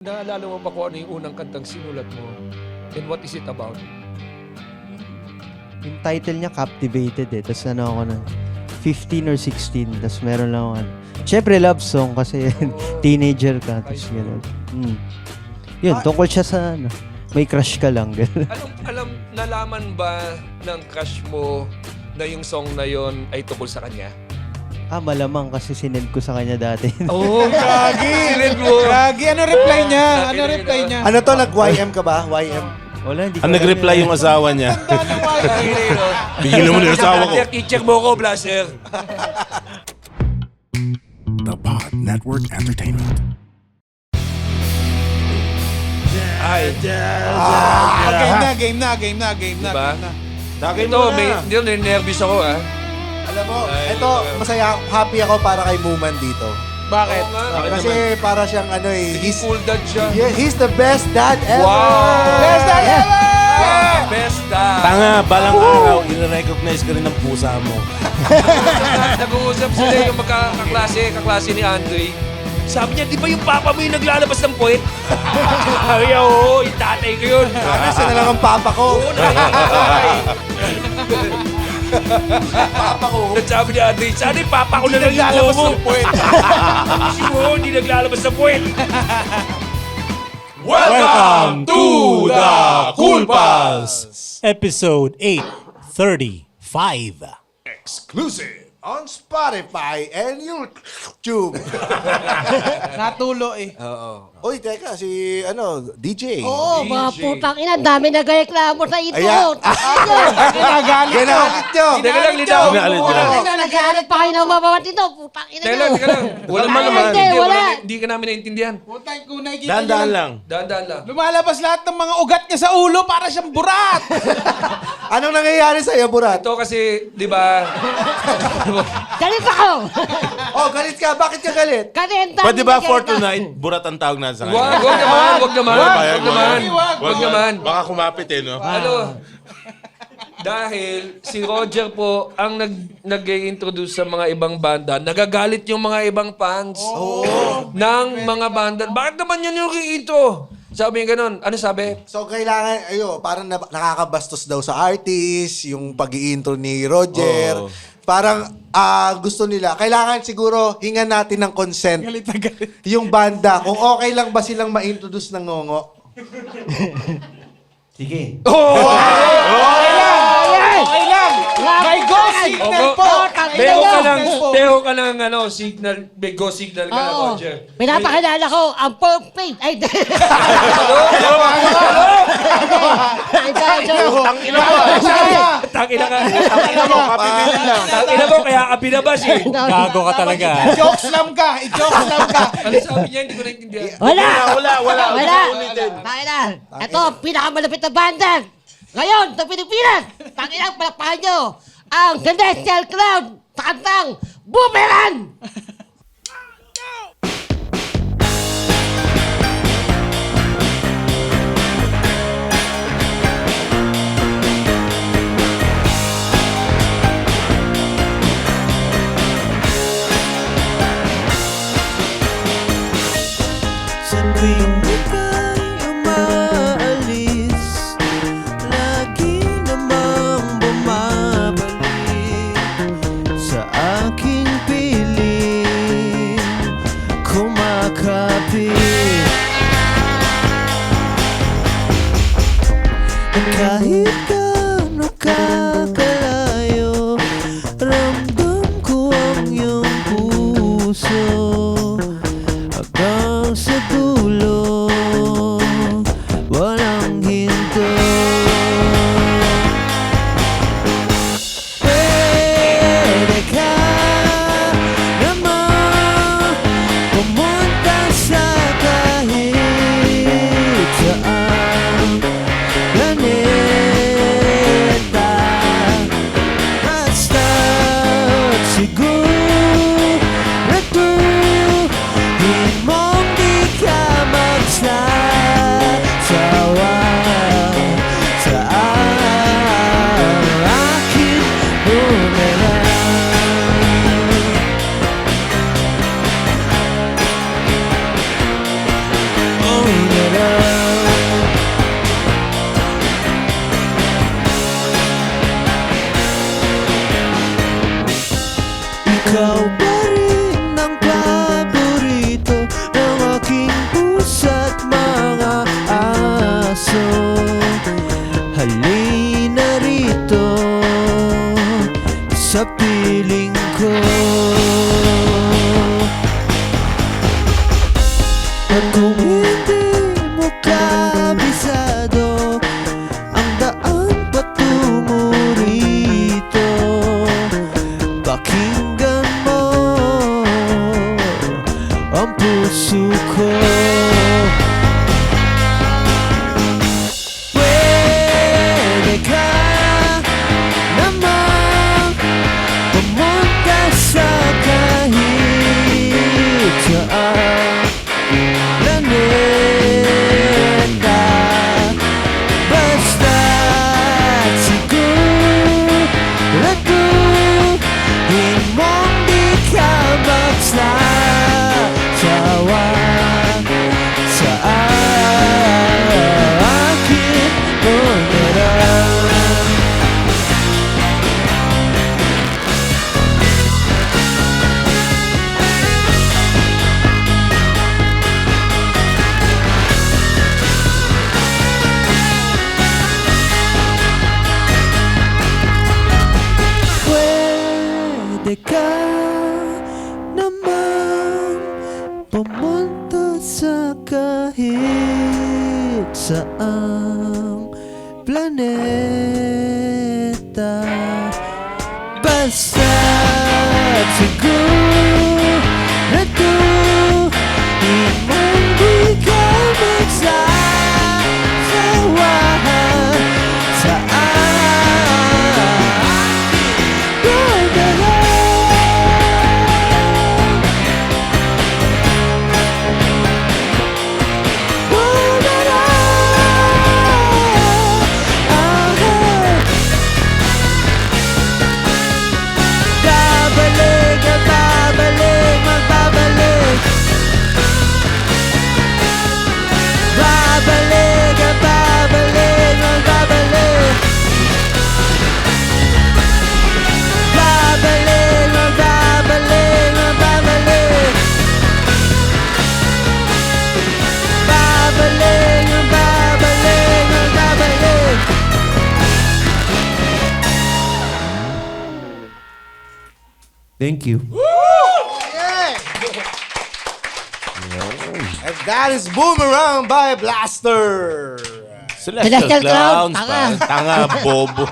Naalala mo ba kung ano yung unang kantang sinulat mo? And what is it about? Yung title niya, Captivated eh. Tapos ano ako na, 15 or 16. Tapos meron lang ako ano. Siyempre, love song kasi teenager ka. Tapos gano'n. Yun, tungkol siya sa ano, may crush ka lang. Nalaman ba ng crush mo na yung song na yon ay tungkol sa kanya? Malamang kasi sinend ko sa kanya dati. Oh, Gagi! sinend mo. Gagi, ano reply niya? Ano reply niya? Ano to, nag-YM ka ba? YM? Wala, hindi ko nag-reply yung asawa niya. Bigyan mo na yung asawa ko. I-check mo ko, Blaster. The Pod Network Entertainment. Ay, Game na. diba? Tagay Ito, mo may, na. hindi, nervous ako, ah. Alam mo, Ay, ito, masaya, happy ako para kay Muman dito. Bakit? Oo nga. Kasi para siyang ano eh, Cool dad siya. he's the best dad ever! Wow! Best dad ever! Best dad! Tanga, balang araw, i-recognize ka rin ng pusa mo. Nag-uusap sila yung kaklase ni Andre. Sabi niya, di ba yung papa mo yung naglalabas ng puwet? Sabi niya, oo, yung tatay ko yun. Nasa na lang ang papa ko. Oo, nakikitay. Papa ko. Sabi ni Andre, sana yung papa ko na lang yung Naglalabas buho ng mo. puwet. Kasi mo, hindi naglalabas ng puwet. Welcome to the Cool Pals! Episode 835. Exclusive on Spotify and YouTube. Natulo eh. Uy, teka, si DJ. Oo, mga putang ina, dami nagreklamo sa ito. Ayan. Kinagalit nyo. Ganalit nyo. Teka lang, linaw. Ginaalit nyo. Nagalit pa kayo ng mabawat ito. Putang ina Teka nyo. lang. Wala Ay, man naman. hindi, wala. Hindi ka namin naintindihan. Putang kunay kita Dahan-dahan nyo. lang. Dahan-dahan lang. Lumalabas lahat ng mga ugat niya sa ulo para siyang burat. Anong nangyayari sa'yo, Burat? Ito kasi, di ba, Galit ako. Oh, galit ka. Bakit ka galit? Kasi ang dami Pwede ba for nagreklamo. tonight, burat ang tawag natin sa kanya? wag naman. Wag naman. Baka kumapit eh, no? Ano? Dahil si Roger po ang nag-introduce sa mga ibang banda, nagagalit yung mga ibang fans ng mga banda. Bakit naman yan yung intro? Sabi niya ganun. Ano sabi? So, kailangan, parang nakakabastos daw sa artist, yung pag-i-intro ni Roger. Parang gusto nila, kailangan siguro hingan natin ng consent Galit na galit. yung banda kung okay lang ba silang ma-introduce ng ngongo. Sige. Okay lang. May go signal po. Teho ka ng signal, may go signal ka na, Oo. Roger. Pinapakilala ko ang perfect. Ay, Tangina mo. Tangina ka. Tangina mo, kapipitin lang. Tangina mo, kaya ka pinabas eh. Gago ka talaga. I-jokes lang ka. Ano sabi niya? Hindi ko naintindihan. Wala. Wala. Tangina. Ito, ang pinakamalapit na banda. Ngayon, sa Pilipinas. Tangina, palakpakan nyo. Ang Celestial Cloud sa kantang Boomerang. Sa tuwing ika'y umaalis, lagi namang bumabalik sa aking piling, kumakapit. Kahit gaano kakalayo, ramdam ko ang iyong puso. Hanggang sa dulo, walang hinto. Pwede ka naman pumunta sa kahit saan planeta. kahit saang planeta. Basta't sigurado di man di ka magsasawahan sa aking babalik at babalik, magbabalik. Babalik at babalik, magbabalik. Babalik, magbabalik, magbabalik. Babalik, magbabalik, magbabalik. Thank you. And that is Boomerang by Blaster. Celestial Clown, Clowns. Tanga, bobo.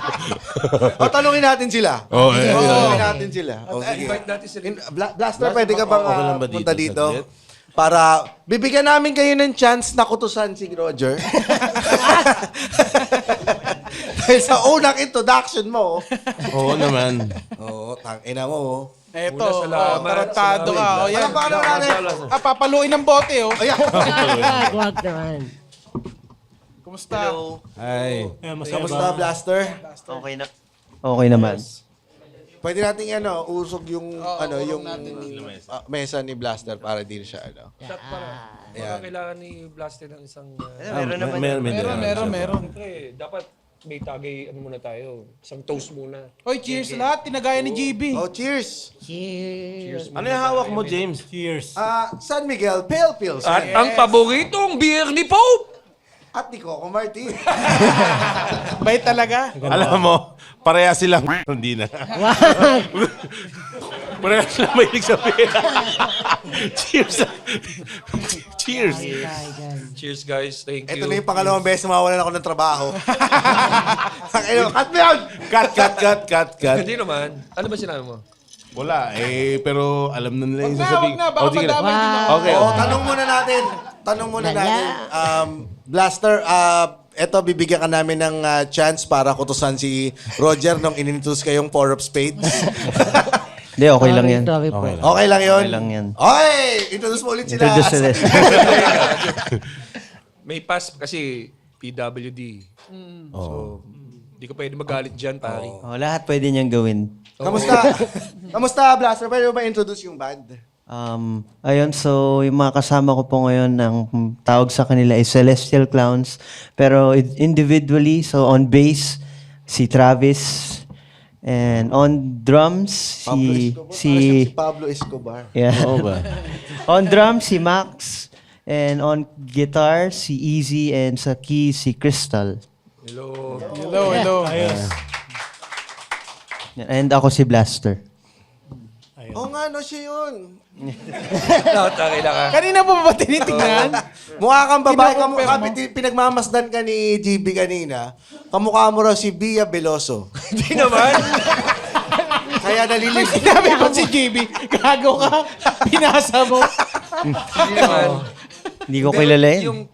O, tanungin natin sila. Oh, eh, Tanungin natin sila. O, sige. Invite natin sila. Blaster, pwede ka bang okay lang ba punta dito, dito? saglit? Para bibigyan namin kayo ng chance na kutusan si Roger. Dahil sa unang introduction mo, Oo naman. tangina mo. Eto, salamat, tarantado ka. O yan. Alam pa ano natin? Papaluin ng bote, oh. Ayan. Wag naman. Kumusta? Ay. Kamusta, Blaster? Okay na. Okay naman. Pwede nating usog yung yung mesa ni Blaster para din siya Baka kailangan ni Blaster ng isang... Meron. Siyempre, dapat may tagay, ano muna tayo, isang toast muna. Hoy, cheers lahat. Tinagaya ni GB. Oh, cheers. Cheers. Ano yung hawak mo, James? Cheers. San Miguel Pale Pills. At ang paboritong beer ni Pope! At ni Coco Martin. Bait talaga. Alam mo, pareha silang hindi na. Pareha silang mahilig sa pera. Cheers. Cheers. Cheers guys, thank you. Ito na yung pangalawang beses na mawalan ako ng trabaho. Cut me out! Cut. Hindi naman. Ano ba sinabi mo? Wala, pero alam na nila yung Wag sasabihin. na. Baka sige na. madamay din ako. Okay. Tanong muna natin. Blaster, eto bibigyan ka namin ng chance para kutusan si Roger nung inintroduce kayong Four of Spades. Hindi, okay lang yan. Sorry po. Okay lang yun? Okay lang yan. Okay! Introduce mo ulit sila. Introduce ulit. May pass kasi PWD. So, hindi ko pwede magalit dyan, pare. Oh, lahat pwede niyang gawin. Kamusta, Blaster? Pwede mo ba introduce yung band? Ayun, so yung mga kasama ko po ngayon, ang tawag sa kanila is Celestial Clowns. Pero individually, so on bass, si Travis. And on drums, si Pablo Escobar. yeah. Oo ba? On drums, si Max. And on guitar, si Easy. And sa keys, si Crystal. Hello. And ako si Blaster. Oo nga, no, siya yun. Nakatangin na ka. Kanina pa ba tinitingnan? Mukha kang babae. Kino-compare mo? Pinagmamasdan ka ni GB kanina. Kamukha mo raw si Bia Veloso. Hindi naman. Kaya nalilip. Sinabi ko si GB, gago ka. Pinasa mo. Hindi naman. Hindi ko kilala yun.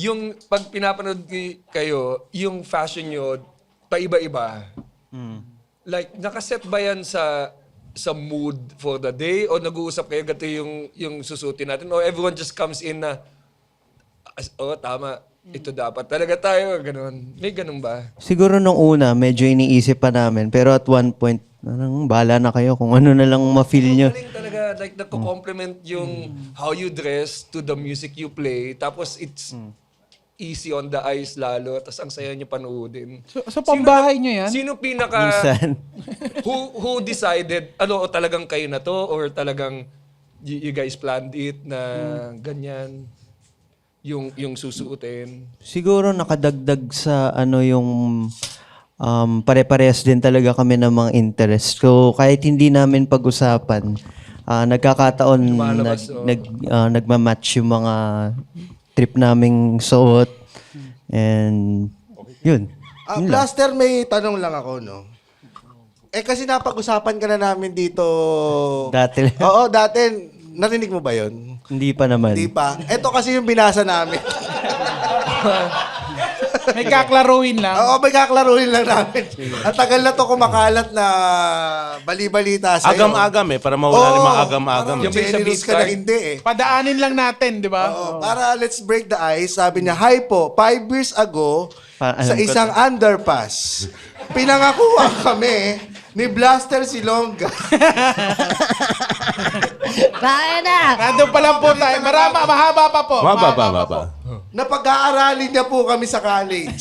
Yung pag pinapanood kayo, yung fashion nyo, paiba-iba. Like, nakaset ba yan sa mood for the day? O nag-uusap kayo, gato yung susutin natin? O everyone just comes in na, tama, ito dapat. Talaga tayo, ganun. May ganun ba? Siguro nung una, medyo iniisip pa namin. Pero at one point, bahala na kayo kung ano na lang ma-feel nyo. Galing talaga, like, nagko-complement yung how you dress to the music you play. Tapos, it's easy on the eyes lalo. Tapos, ang saya nyo panoodin. So pambahay nyo yan? Sino pinaka... Minsan. who decided, o talagang kayo na to? Or talagang you guys planned it na ganyan? Yung susuotin? Siguro nakadagdag sa yung pare-parehas din talaga kami ng mga interest. So kahit hindi namin pag-usapan, nagkakataon Lumalabas, nagmamatch yung mga trip naming suot. And yun. Blaster, may tanong lang ako, no? Kasi napag-usapan ka na namin dito. Dati lang. Oo, dati. Narinig mo ba yun? Hindi pa naman. Hindi pa. Ito kasi yung binasa namin. May kaklaruhin lang. Oo, may kaklaruhin lang namin. Ang tagal na to kumakalat na bali-balita sa'yo. Agam-agam para mawala yung mga agam-agam. Yung may sa Generous beef ka na card. hindi eh. Padaanin lang natin, di ba? Oo, para let's break the ice, sabi niya, "Hi po, 5 years ago, sa Alam ko isang underpass, pinangakuan kami ni Blaster Silonga." Bakit na? Nandun pa lang po tayo. Mahaba pa po. Mababa. Na pag-aaralin niya po kami sa college.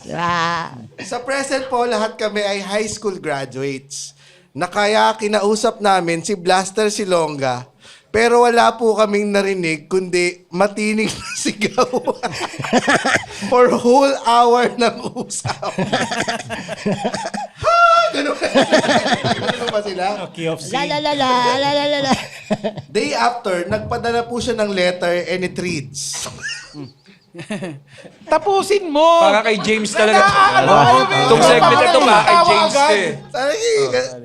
Ah, Sa present po, lahat kami ay high school graduates. Na kaya kinausap namin si Blaster Silonga, pero wala po kaming narinig kundi matinig na sigaw. For whole hour ng usap. Ganun. Ganun ba sila? la la la la la la la la. Day after, nagpadala po siya ng letter and it reads, Tapusin mo. Para kay James talaga. Ano? Itong segment na ito, para kay James to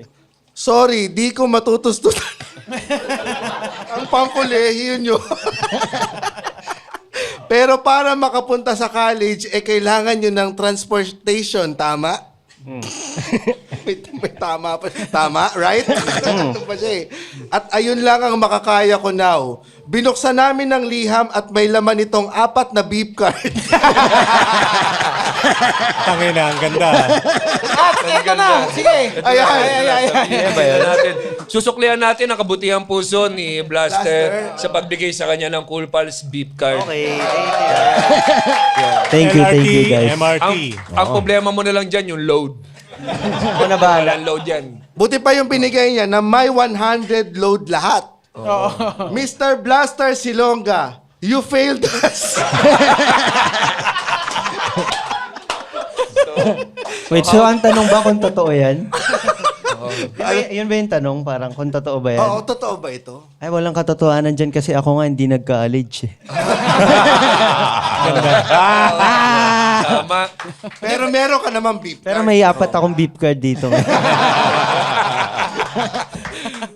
eh. "Sorry, di ko matutustusan ang pangkolehiyo nyo. Pero para makapunta sa college, kailangan nyo ng transportation, tama?" May tama pa. Tama, right? Ano pa siya eh. "At ayun lang ang makakaya ko now. Binuksan namin ng liham at may laman itong 4 na beep card." Tangina, ang ganda. At eto na. Sige. Natin. Susuklihan natin ang kabutihang puso ni Blaster sa pagbigay sa kanya ng Cool Pals beep card. Okay, thank you guys. MRT. Ang problema mo na lang dyan, yung load. Ako na bahala. Walang load yan. Buti pa yung binigay niya na may 100 load lahat. Mr. Blaster Silonga, you failed us. Wait, so ang tanong ba kung totoo yan? Yun ba yung tanong? Parang kung totoo ba yan? Oo, totoo ba ito? Ay, walang katotohanan dyan kasi ako nga hindi nagka-college eh. Tama. Pero meron ka naman beep Pero card. may 4 akong beep card dito.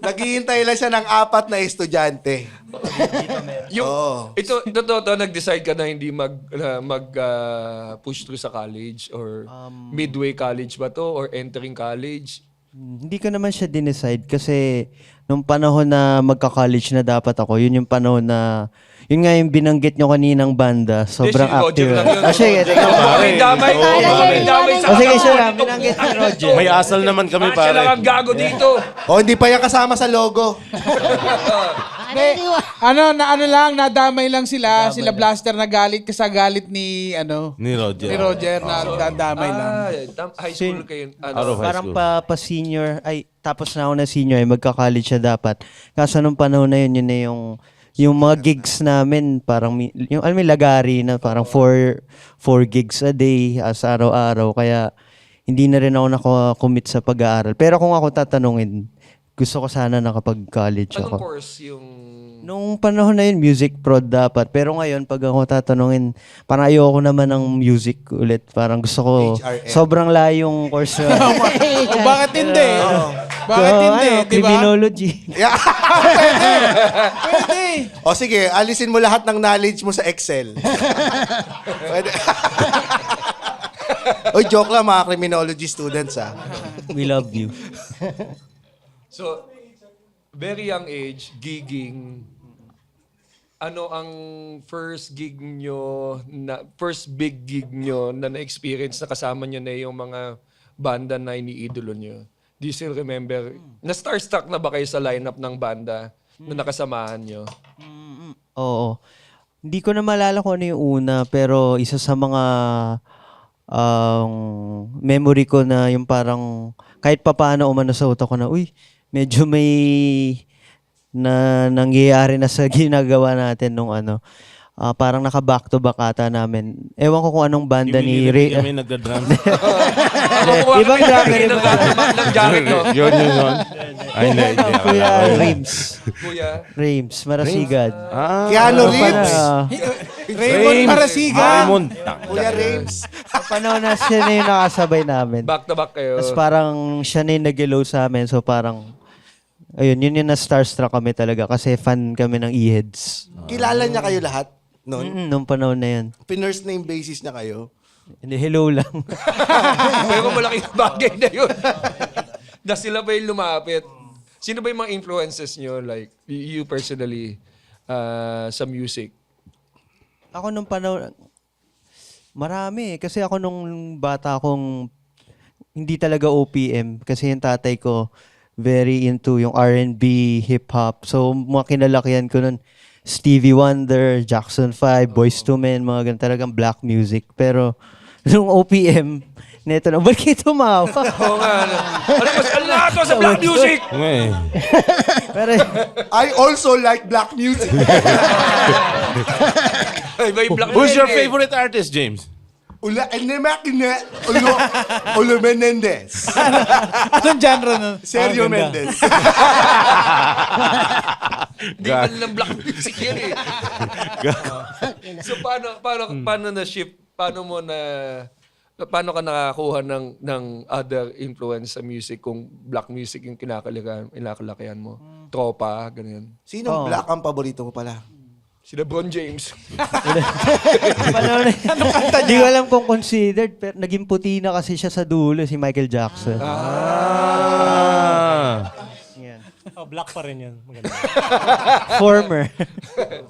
Naghihintay lang siya ng 4 na estudyante. Yung, Oo. ito, totoo, nag-decide ka na hindi push through sa college or midway college ba to or entering college? Hindi ko naman siya dinecide kasi nung panahon na magka-college na dapat ako, yun yung panahon na, yun nga yung binanggit nyo kaninang banda, sobrang si Roger active. lang yun. Sige, teka. May damay. May damay sa O sige, kasama siya lang, dito. binanggit ni Roger. May asal naman kami, Siya lang pare. ang gago dito. O, hindi pa yan kasama sa logo. Ano lang, nadamay lang sila Blaster na galit kasi galit ni Ni Roger. na dadamay lang. High school kayo. Out of high Parang school. pa-senior, ay, tapos na ako na senior, ay magka-college siya dapat. Kaso nung panahon na yun, yun na yung mga gigs namin, parang, yung alam mo, lagari na parang 4 gigs a day, sa araw-araw. Kaya, hindi na rin ako nakakommit sa pag-aaral. Pero kung ako tatanungin, gusto ko sana nakapag-college Anong ako. course yung... Nung panahon na yun, music prod dapat. Pero ngayon, pag ako tatanungin, parang ayoko naman ng music ulit. Parang gusto ko, HRM. sobrang layong course. O bakit hindi? Bakit hindi? Di ba? Criminology. Yeah. Pwede. O sige, alisin mo lahat ng knowledge mo sa Excel. Pwede. Oy, joke lang mga criminology students We love you. So, very young age, gigging. Ano ang first big gig nyo na na-experience na kasama nyo na yung mga banda na iniidolo nyo? Do you still remember? Na-starstruck na ba kayo sa lineup ng banda na nakasamahan nyo? Oo. Hindi ko na maalala kung ano yung una, pero isa sa mga memory ko na yung parang kahit papaano umano sa utak ko na, uy, medyo may na nangyayari na sa ginagawa natin nung parang naka-back to back ata namin. Ewan ko kung anong banda ni Ray. Kami nagda-drum. Ibang drummer, ng jacket, no? Yun. Ay, hindi. Kuya Rames. Kuya. Rames, Marasigad. Keanu Reeves. Raymond Marasigan. Raymond. Kuya Rames. Panahon na siya na yung nakasabay namin. Back to back kayo. Tapos parang siya na yung nag-hello sa amin. So parang, ayun, yun yung na-starstruck kami talaga kasi fan kami ng E-Heads. Kilala niya kayo lahat noon? Nung panahon na yun. Pinurse name basis na kayo? Hindi, hello lang. Pero malaking bagay na yun. Na sila ba yung lumapit? Sino ba yung mga influences nyo, like, you personally, sa music? Ako nung panahon, marami. Kasi ako nung bata akong hindi talaga OPM. Kasi yung tatay ko, very into yung R&B, hip-hop. So, mga kinalakihan ko nun, Stevie Wonder, Jackson 5, Boyz II Men, mga ganun talagang black music. Pero, nung OPM, neto na, ba't kayo tumawa? Oo nga. Ano mas lahat to sa black music? Pero, I also like black music. Ay, may black Who's your music eh. favorite artist, James? Ula, enemakina, Ulo Menendez. Anong genre nun? Sergio Mendes. Di ba lang black music yun eh. So paano na-shift? Paano ka nakakuha ng other influence sa music kung black music yung kinakalakihan mo? Tropa, ganyan. Sinong black ang paborito mo pala? Si LeBron James. panahon na, hindi ko alam kung considered, pero naging puti na kasi siya sa dulo, si Michael Jackson. Yan. Black pa rin yan. Maganda. Former.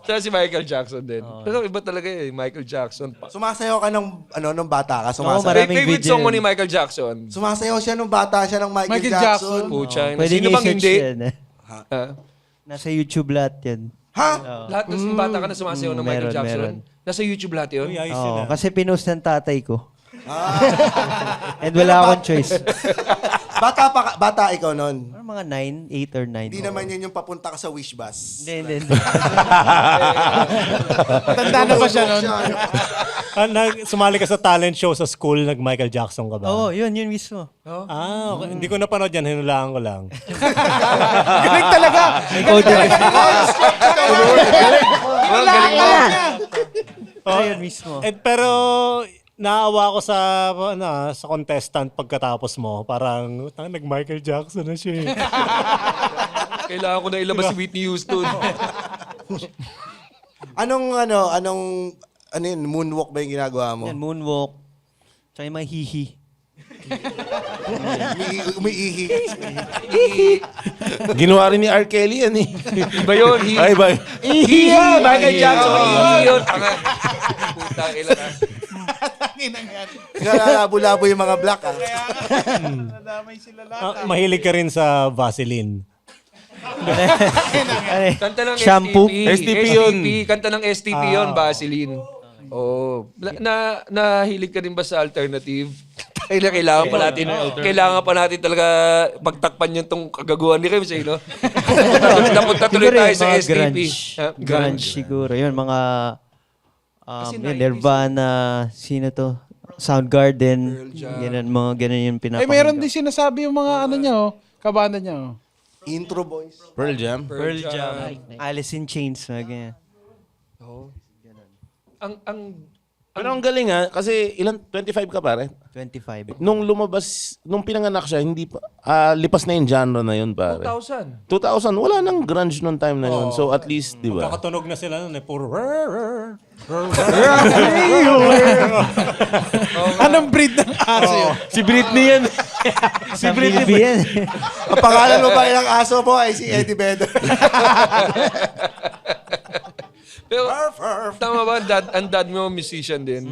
Siya si Michael Jackson din. Pero iba talaga eh, Michael Jackson. Sumasayaw ka nung bata ka? Oo, Sumasayaw. maraming Favorite video song mo yun. ni Michael Jackson? Sumasayaw siya nung bata siya ng Michael Michael Jackson. Pucha. Pwede Sino niyo bang i-search hindi? yan, eh. Ah, Nasa YouTube lahat yan. Ha? lahat ng bata ka na sumasayaw ng Michael meron, Jackson. meron. Nasa YouTube lahat yun? Uy, ayos Oo, yun kasi pinost ng tatay ko. And wala akong choice. Bata ikaw nun. Ano mga 9, 8 or 9. Hindi naman yun yung papunta ka sa wish bus. Hindi. Tanda na ba siya nun? Sumali ka sa talent show sa school, nag-Michael Jackson ka ba? Oo, yun mismo. Okay. Hindi ko napanood yan, hinulaan ko lang. Galing talaga. Ikaw din. Ayun mismo. Pero naawa ko sa contestant pagkatapos mo. Parang, nag-Michael Jackson na siya eh. Kailangan ko na ilabas si Whitney Houston. Anong yun, moonwalk ba yung ginagawa mo? Yan, moonwalk. Tsaka yung mga hihi. Umiihi. Ginawa rin ni R. Kelly yan eh. Iba yun. Ay, ba? Michael Jackson. Yun. Tanga. Putang ina ka. Labo-labo yung mga black, ah. Nadamay sila lahat. Mahilig ka rin sa Vaseline. Kanta ng Shampoo? STP yun. Kanta ng STP yun, Vaseline. Oo. Nahilig ka rin ba sa alternative? Kailangan pa natin talaga pagtakpan yung tong kagaguhan ni Rems, no? Napunta tuloy Siguro tayo yung sa mga STP. grunge siguro. Yun, mga yun, Nirvana, sino to? Soundgarden. Ganun, mga ganun yung pinapakinggan. Meron din sinasabi yung mga kabanda niya. Intro boys. Pearl Jam. Pearl Jam, Alice in Chains, mga ganyan. Pero ang galing ha, kasi 25 ka pare? 25. Nung pinanganak siya, hindi pa, lipas na yung genre na yun pare. 2000. 2000, wala nang grunge nung time na yun. So at least, di ba? Kakatunog na sila nun eh. Puro Anong breed ng aso yun? Si Britney yan. Si Britney yan. Ang pangalan mo ba ng aso mo ay si Eddie Vedder. Pero, tama ba, ang dad mo musician din?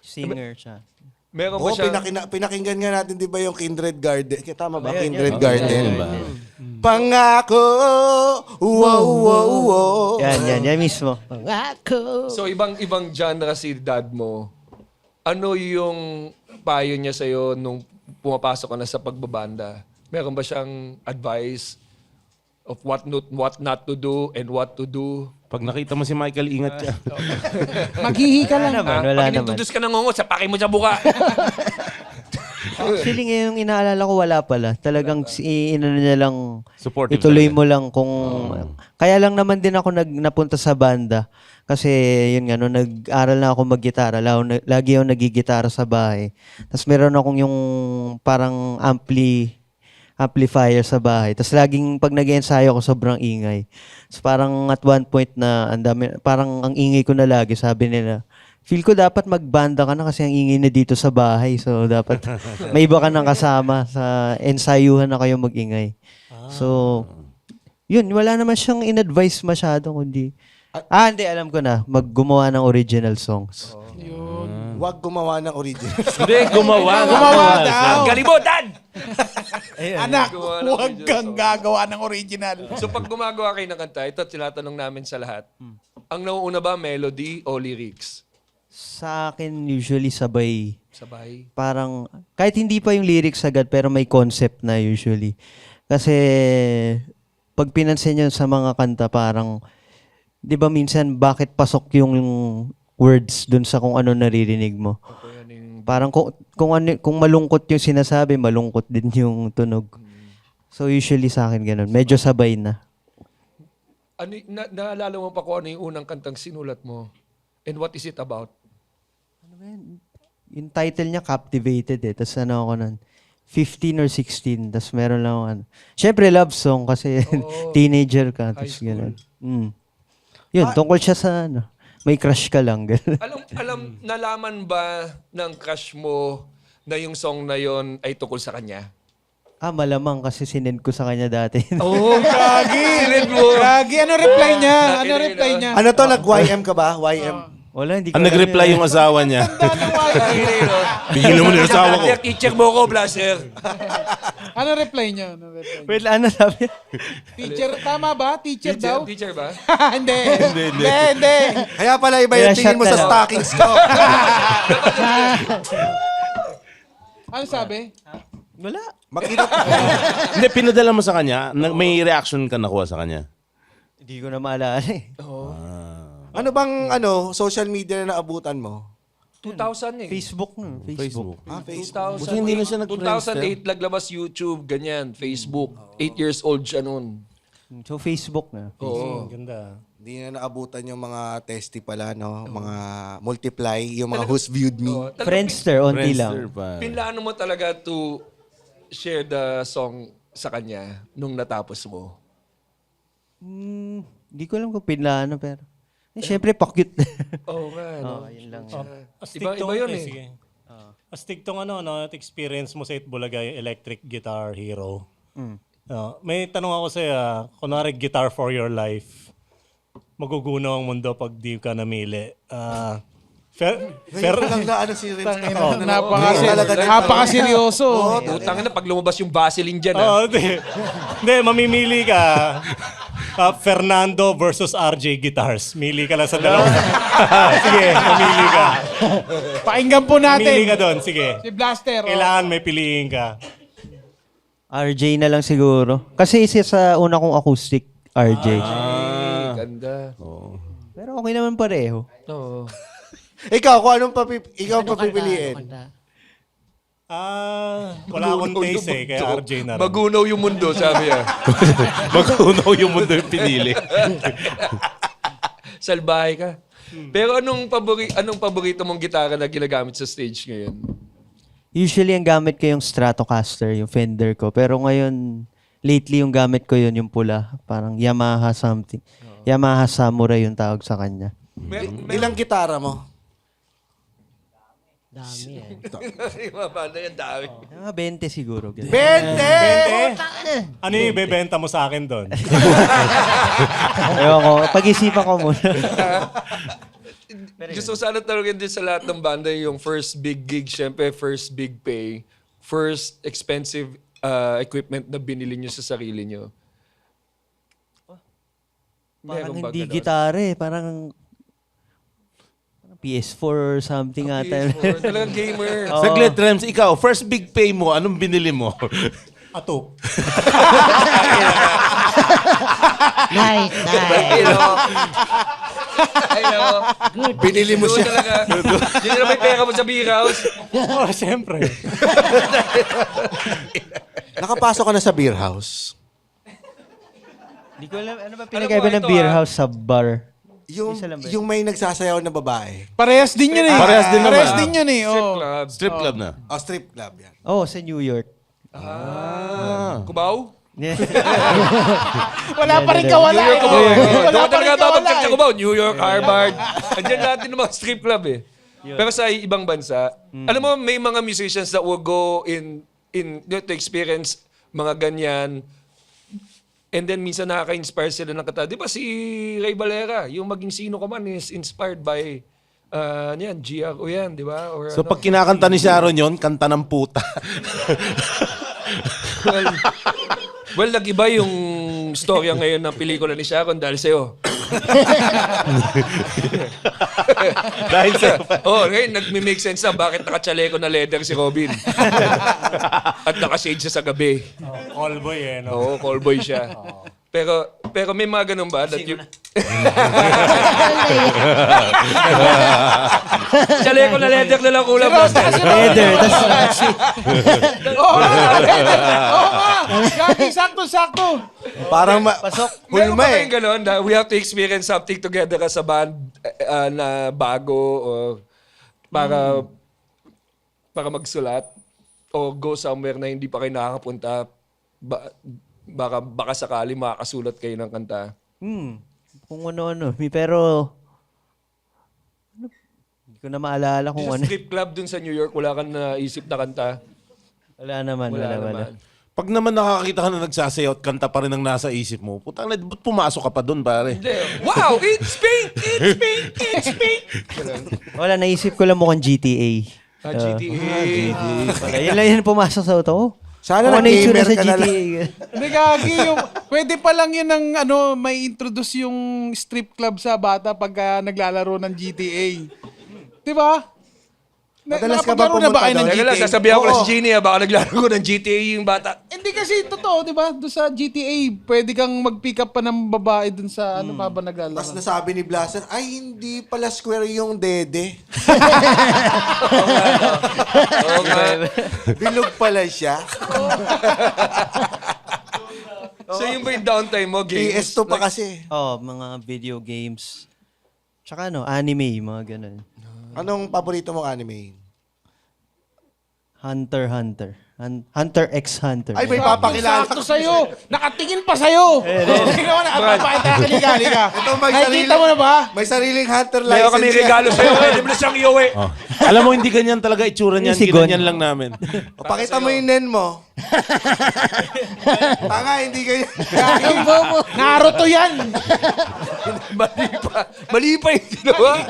Singer siya. Meron ba siya? Pinakinggan nga natin, di ba, yung Kindred Garden? Tama ba? Ayun, Kindred yun. Garden. Pangako, wow, wow, wow. Yan mismo. Ako. So, ibang genre si dad mo. Ano yung payo niya sa'yo nung pumapasok ka na sa pagbabanda? Meron ba siyang advice of what not to do and what to do? Pag nakita mo si Michael, ingat ka. Maghihi ka lang. naman, wala Pag naman. inintroduce ka ng ngongo, sapakin mo sa buka. Actually, ngayon inaalala ko, wala pala. Talagang inano niya lang, Supportive ituloy talaga. mo lang kung... Kaya lang naman din ako napunta sa banda. Kasi yun nga, no, nag-aral na ako mag-gitara. Lagi ako nagigitara sa bahay. Tapos meron akong yung parang amplifier sa bahay. Tapos laging pag nag-ensayo ako, sobrang ingay. So parang at one point na parang ang ingay ko na lagi, sabi nila, feel ko dapat magbanda ka na kasi ang ingay na dito sa bahay. So dapat may iba ka nang kasama sa ensayuhan na kayo mag-ingay. So, yun, wala naman siyang in-advise masyado kundi hindi, alam ko na. Maggumawa ng original songs. Huwag gumawa ng original. Hindi, gumawa. Gumawa daw. Galimutan! Anak, Gumawa ng huwag original kang song. gagawa ng original. So pag gumagawa kayo ng kanta, ito tinatanong namin sa lahat. Ang nauuna ba, melody o lyrics? Sa akin, usually sabay. Sabay. Parang, kahit hindi pa yung lyrics agad, pero may concept na usually. Kasi, pag pinansin nyo sa mga kanta, parang, di ba minsan, bakit pasok yung words dun sa kung ano naririnig mo? Parang kung malungkot yung sinasabi, malungkot din yung tunog. So usually sa akin ganun. Medyo sabay na. Ano, naalala mo pa kung ano yung unang kantang sinulat mo? And what is it about? Yung title niya, Captivated eh. Tapos ano ako nun, 15 or 16. Tapos meron lang ako ano. Siyempre love song kasi teenager ka. High Tapos school. ganun. Yun, tungkol siya sa ano. May crush ka lang. Ganun. Nalaman ba ng crush mo na yung song na yon ay tungkol sa kanya? Malamang kasi sinend ko sa kanya dati. Oh, Gagi. Sinend mo. Gagi, ano reply niya? Ano reply niya? Ano to, nag-YM ka ba? YM. Wala, hindi ko Ang alam nag-reply yun. yung asawa niya. Bigyan mo na yung asawa ko. I-check mo ko, Blaster. Ano reply niya? Ano reply niya? Wait, ano sabi? Teacher, tama ba? Teacher daw? Teacher ba? Hindi. Hindi. Kaya pala iba Kaya yung tingin mo shot sa na lang. stockings ko. Ano sabi? Wala. Makita Hindi, pinadala mo sa kanya. May reaction ka nakuha sa kanya. Hindi ko na maalala eh. Ano bang social media na naabutan mo? 2000 eh. Facebook no. Facebook. Facebook. Buti hindi na siya nag-Friendster. 2008 naglabas YouTube, ganyan, Facebook. 8 years old siya noon. So Facebook na. Oo. Ganda. Hindi na naabutan yung mga testy pala, no? Mga multiply, yung mga who's viewed me. Friendster, onti Friendster lang. pa. Pinlano mo talaga to share the song sa kanya nung natapos mo? Hindi ko alam kung pinlano pero. Siyempre, pa-cute. Oo nga, no? Yun lang. Iba yun eh. Sige. Astig tong experience mo sa Itbulaga, yung electric guitar hero. May tanong ako sa'yo, kunwari guitar for your life, magugunaw ang mundo pag di ka namili. Pero lang na si Rims. Napakaseryoso. Utang na, pag lumabas yung Vaseline dyan, Hindi, mamimili ka. Fernando versus RJ Guitars. Mili ka lang sa dalawa. Sige, mamili ka. Pakinggan po Mili ka natin. doon, sige. Si Blaster. Kailangan may piliin ka. RJ na lang siguro. Kasi isa sa una kong acoustic, RJ. Ganda. Pero okay naman pareho. Oo. Ikaw, kung anong papipiliin? Wala akong taste eh, kaya RJ na rin. Magunaw yung mundo, sabi niya. Mag-unaw yung mundo yung pinili. Salbahe ka. Pero anong paborito mong gitara na ginagamit sa stage ngayon? Usually, ang gamit ko yung Stratocaster, yung Fender ko. Pero ngayon, lately yung gamit ko yun, yung pula. Parang Yamaha something. Yamaha Samurai yung tawag sa kanya. Ilang gitara mo? Dami eh. Yung mga banda yan, dami. 20 siguro. 20! Ano yung ibebenta mo sa akin doon? Ewan ko, pag-isipan ko muna. Gusto ko sana tanongin din sa lahat ng banda yung first big gig, syempre first big pay, first expensive equipment na binili nyo sa sarili nyo. Parang Meron ba hindi ganon? gitara eh. Parang PS4 or something ata. PS4, talagang gamer. Saglit, Rems, ikaw, first big pay mo, anong binili mo? Ato. Nice, nice. Binili mo siya. Hindi na may pera mo sa beer house. Oh, siyempre. Nakapasok ka na sa beer house. Hindi ko alam, ano ba pinagkaiba ng beer house sa bar? Yung, Isa lang ba yun? yung may nagsasayaw na babae. Parehas din yun eh. Parehas din naman. Parehas din yun eh. Strip Oh. club. Strip club na. Oh, strip club yan. Oh, sa New York. Kubaw? Wala pa rin kawala New York, eh. Kubaw. Wala Doon pa rin talaga kawala babagsak sa eh. Kubaw. New York, Harvard. Andiyan lahat din ng mga strip club eh. Pero sa ibang bansa, alam mo, may mga musicians that will go in to experience mga ganyan. And then minsan nakaka-inspire sila ng kanta. Di ba si Ray Valera, yung maging sino ka man is inspired by yan, GRO yan, di ba? Or So pag kinakanta ni Sharon yon, kanta ng puta. well, nag-iba yung storya ngayon ng pelikula ni Sharon dahil sa'yo. Dahil sa... Ngayon nagme-make sense na bakit nakachaleko na leather si Robin. At nakashade siya sa gabi. Callboy eh, no? Oo, callboy siya. Pero may mga ganun ba? That you... Chaleko na leather na lang kulang. Leather, tas Oo nga. Gagi, sakto-sakto. Parang Meron hulma ba eh. kayong ganun na we have to experience something together as a band na bago o para magsulat o go somewhere na hindi pa kayo nakakapunta baka sakali makakasulat kayo ng kanta. kung ano-ano. Pero, hindi ko na maalala kung Sa ano. strip club dun sa New York, wala kang naisip na kanta? Wala naman. Pag naman nakakita ka na nagsasayaw at kanta pa rin ang nasa isip mo, putang na, ba't pumasok ka pa doon, pare? Wow, it's pink! It's pink! It's pink! Wala, naisip ko lang mukhang GTA. GTA. Yun lang yun pumasok sa utak ko. Sana Ano yung itsura nag-gamer sa ka na lang. GTA? Hindi gagi yung pwede pa lang yun ng may introduce yung strip club sa bata pagka naglalaro ng GTA. 'Di ba? Madalas ka ba Nakapaglaro na ba pumunta kayo ng doon? Teka lang, GTA? sasabihan ko lang Oo. si Jeannie, baka naglaro ko ng GTA yung bata. Hindi kasi totoo, 'di ba? Doon sa GTA, pwede kang mag-pick up pa ng babae doon sa ano pa ba Tapos naglalaro. nasabi ni Blaster, ay hindi pala square yung dede. Oo nga. Bilog pala siya. So yung ba yung downtime mo, games? PS2 pa kasi. Mga video games. Tsaka anime, mga ganun. Anong paborito mong anime? Hunter x Hunter. Ay, may papakilala. Sakto sa'yo. Nakatingin pa sa'yo. Tingnan mo na. Papakita ka. Halika. Ito, may Nakikita mo na ba? May sariling hunter Meron kami license yan. regalo sa'yo, pwede mo na siyang iuwi. Alam mo, hindi ganyan talaga itsura niyan. Yung sigon. Ginanyan lang namin. O, pakita mo yung nen mo. Tanga, hindi ganyan. Naruto yan. Mali pa yung ginawa.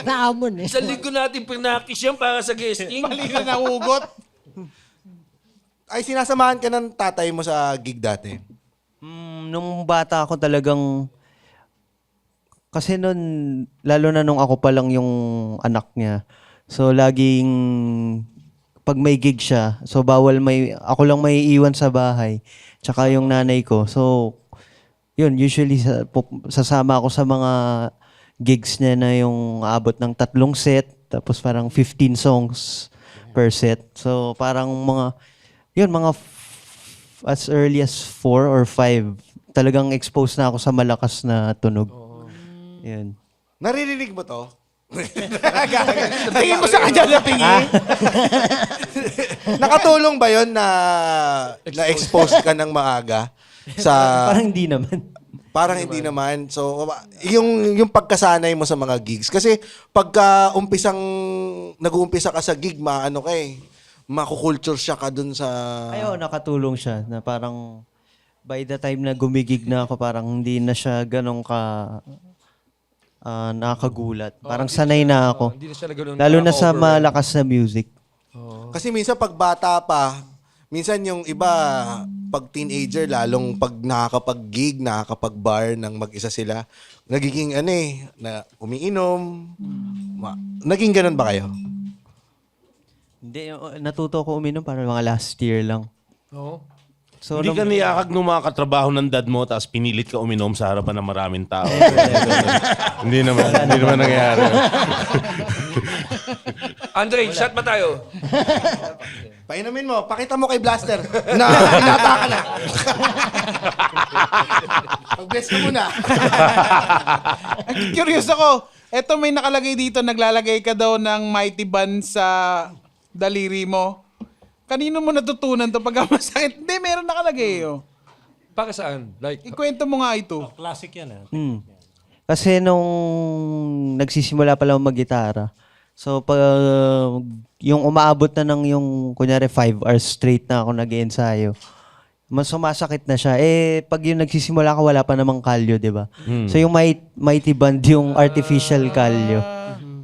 Naamon eh. Sa linggo natin pinakis yan para sa guesting. Mali na nahugot. Ay, sinasamahan ka ng tatay mo sa gig dati. Nung bata ako talagang, kasi nun, lalo na nung ako pa lang yung anak niya. So, laging, pag may gig siya, so ako lang may iwan sa bahay. Tsaka yung nanay ko. So, yun, usually sasama ako sa mga gigs niya na yung aabot ng 3 set, tapos parang 15 songs per set. So, parang as early as 4 or 5, talagang exposed na ako sa malakas na tunog. Yun. Naririnig mo to? Tingin mo sa kanya na tingin. Nakatulong ba yon na na-expose ka ng maaga? Parang hindi naman. Parang hindi naman. So, yung pagkasanay mo sa mga gigs. Kasi pagka nag-uumpisa ka sa gig, makukulture siya ka dun sa... Ayaw, nakatulong siya na parang by the time na gumigig na ako, parang hindi na siya ganun nakakagulat. Parang sanay na ako. Hindi na siya nagano'n. Lalo na sa malakas na music. Kasi minsan pag bata pa, minsan yung iba, pag teenager, lalong pag nakakapag-gig, nakakapag-bar ng mag-isa sila, nagiging na umiinom. Naging ganun ba kayo? Hindi, natuto ko uminom para mga last year lang. Oo. So, Hindi ka niyakag nung mga katrabaho ng dad mo tapos pinilit ka uminom sa harapan ng maraming tao. Hindi naman nangyayari. Andre, shot ba tayo? Painumin mo, pakita mo kay Blaster na hinata ka na. Mag-bless ka muna. Curious ako. Eto may nakalagay dito, naglalagay ka daw ng Mighty Band sa daliri mo. Kanino mo natutunan to pagka masakit? Hindi, meron nakalagay. Oh. Para saan? Like, Ikwento mo nga ito. Classic yan Kasi nung nagsisimula pa lang mag-gitara, so pag yung umaabot na ng yung kunyari 5 hours straight na ako nag-ensayo, mas sumasakit na siya. Pag yung nagsisimula ka, wala pa namang kalyo, di ba? So yung Mighty Band, yung artificial kalyo.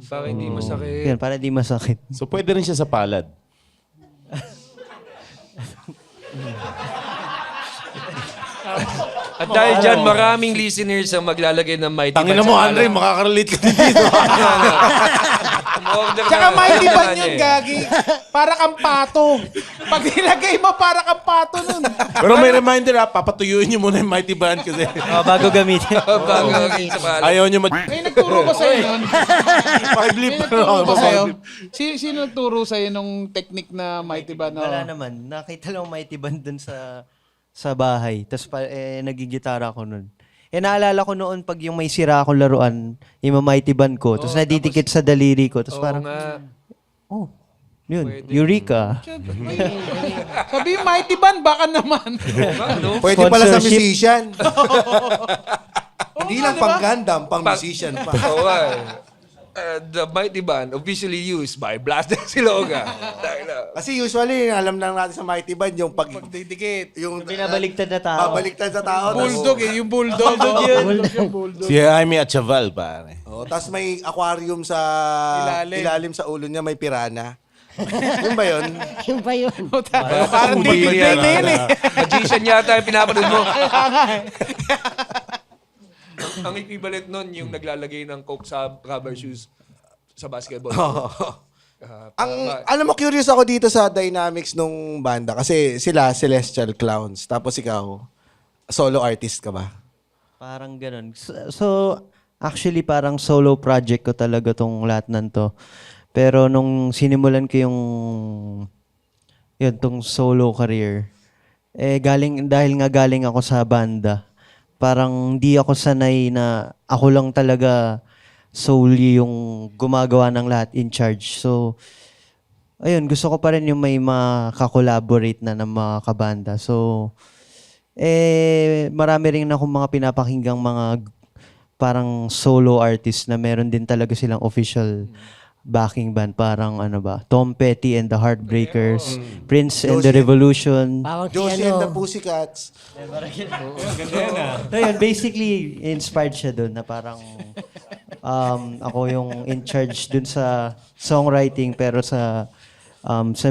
para hindi masakit. Yan, para di masakit. So pwede rin siya sa palad. At dahil dyan, maraming listeners ang maglalagay ng Mighty Band. Tangina mo, Andre, makaka-relate ka din dito. Tsaka Mighty Band yun, Gagi. Para kang pato. Pag nilagay mo, para kang pato nun. Pero may reminder papatuyuin niyo muna yung Mighty Band kasi Bago gamitin. Bago sa palad. ayaw niyo May nagturo ba sa'yo nun? Pakiblip. May nagturo ba sa'yo? Sino nagturo sa'yo nung technique na Mighty Band? Wala naman. Nakita lang Mighty Band dun sa bahay. Tapos nagigitara ako nun. Naalala ko noon pag yung may sira akong laruan, yung Mighty Band ko, tapos nadidikit sa daliri ko. Tapos Oo parang, nga. yun, Eureka. Sabi yung Mighty Band, baka naman. Ano? Pwede pala sa Sponsorship. musician. Hindi lang pang Gundam, pang musician pa. Oo nga. The Mighty Band officially used by Blaster Siloga. Kasi usually, alam lang natin sa Mighty Band, yung Pagdidikit. yung Binabaligtad na tao. babaliktad sa tao. Bulldog eh, yung bulldog. Bulldog. Si Jaime at Chaval, pare. Tapos may aquarium sa Ilalim. sa ulo niya, may pirana. Yun ba yun? Yung ba yun? Parang David Blaine na yun eh. Magician yata yung pinapanood mo. Ang equivalent nun, yung naglalagay ng coke sa rubber shoes sa basketball. Alam mo, curious ako dito sa dynamics nung banda. Kasi sila, Celestial Clowns. Tapos ikaw, solo artist ka ba? Parang ganun. So, actually parang solo project ko talaga tong lahat nanto. Pero nung sinimulan ko tong solo career, dahil nga galing ako sa banda, parang di ako sanay na ako lang talaga solely yung gumagawa ng lahat, in charge. So, ayun, gusto ko pa rin yung may makakolaborate na ng mga kabanda. So, marami rin akong mga pinapakinggang mga parang solo artist na meron din talaga silang official backing band. Parang Tom Petty and the Heartbreakers, Prince and the Josie. Revolution. Bawang si Josie and the ano. Pussycats. So yun, basically, inspired siya dun na parang ako yung in charge dun sa songwriting pero sa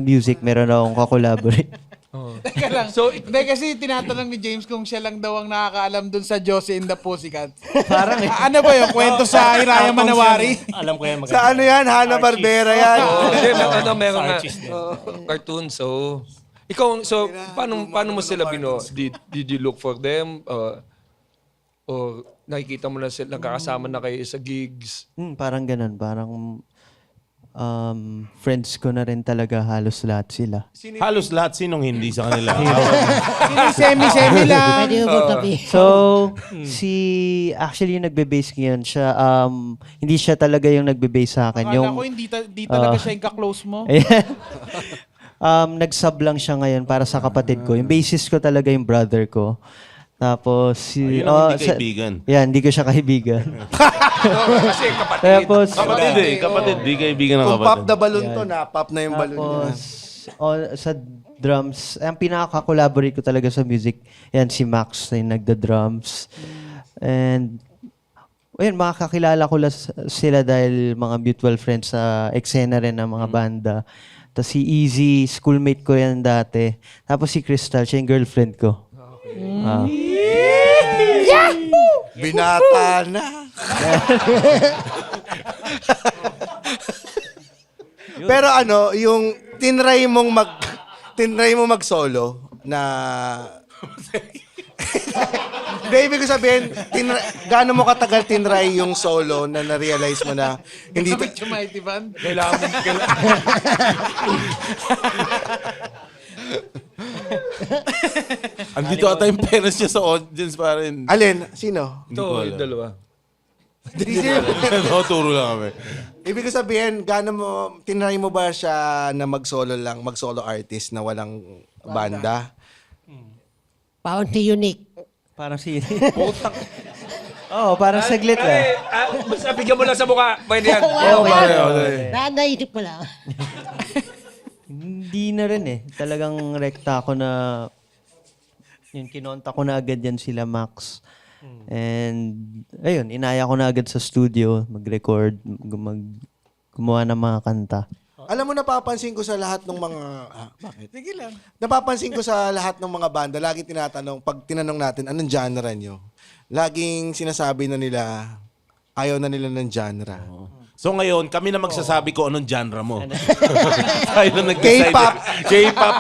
music, meron akong kakolaborate. Teka lang. So, Hindi kasi tinatanong ni James kung siya lang daw ang nakakaalam dun sa Josie and the Pussycat. Parang Ano ba yung kwento sa Hiraya Manawari? Alam ko yan. Sa ano yan? Hanna-Barbera yan. meron nga. Artist din. Cartoon, so... Ikaw, so, paano mo sila Did you look for them? Or nakikita mo na sila, nagkakasama na kayo sa gigs? parang ganun. Parang friends ko na rin talaga halos lahat sila. Halos lahat sinong hindi sa kanila. Semi-semi lang. Pwede mo sabi. So, actually yung nagbe-base ngayon, siya, hindi siya talaga yung nagbe-base sa akin. Akala ko hindi talaga siya yung kaklose mo. Nag-sub lang siya ngayon para sa kapatid ko. Yung bassist ko talaga yung brother ko. Tapos, Yun ang hindi kaibigan. Yan, hindi ko siya kaibigan. Kasi kapatid. Tapos, Kapatid, di kaibigan ng Kung pop kapatid. na balon to, na-pop na yung balon niya. tapos sa drums, ang pinaka-collaborate ko talaga sa music, yan si Max na yung nagda-drums. And, ayun, makakakilala ko sila dahil mga mutual friends sa eksena rin ng mga banda. Tapos si Easy, schoolmate ko yan dati. Tapos si Crystal, siya yung girlfriend ko. Binata na. Pero yung tinry mong mag-solo na Hindi, ibig ko sabihin, gaano mo katagal tinry yung solo na na-realize mo na hindi Kapit yung Mighty Band. Kailangan mo, Andito ata yung parents niya sa audience pa rin. Alin? Sino? ito, yung dalawa. No, turo lang kami. Ibig ko sabihin, gaano mo, tinry mo ba siya na mag-solo lang, mag-solo artist na walang banda? Bounty unique. Parang si... Oo, parang saglit Ay, lang. basta bigyan mo lang sa mukha. Pwede yan. Oo, pare, Naisip ko lang. Hindi na rin eh. Talagang rekta ako na... Yung kinonta ko na agad yan sila, Max. And, ayun, inaya ko na agad sa studio, mag-record, gumawa ng mga kanta. Alam mo, napapansin ko sa lahat ng mga... bakit? Sige lang. Napapansin ko sa lahat ng mga banda, lagi tinatanong, pag tinanong natin, anong genre nyo? Laging sinasabi na nila, ayaw na nila ng genre. So ngayon, kami na magsasabi ko anong genre mo. Tayo na nag-decide. K-pop. K-pop.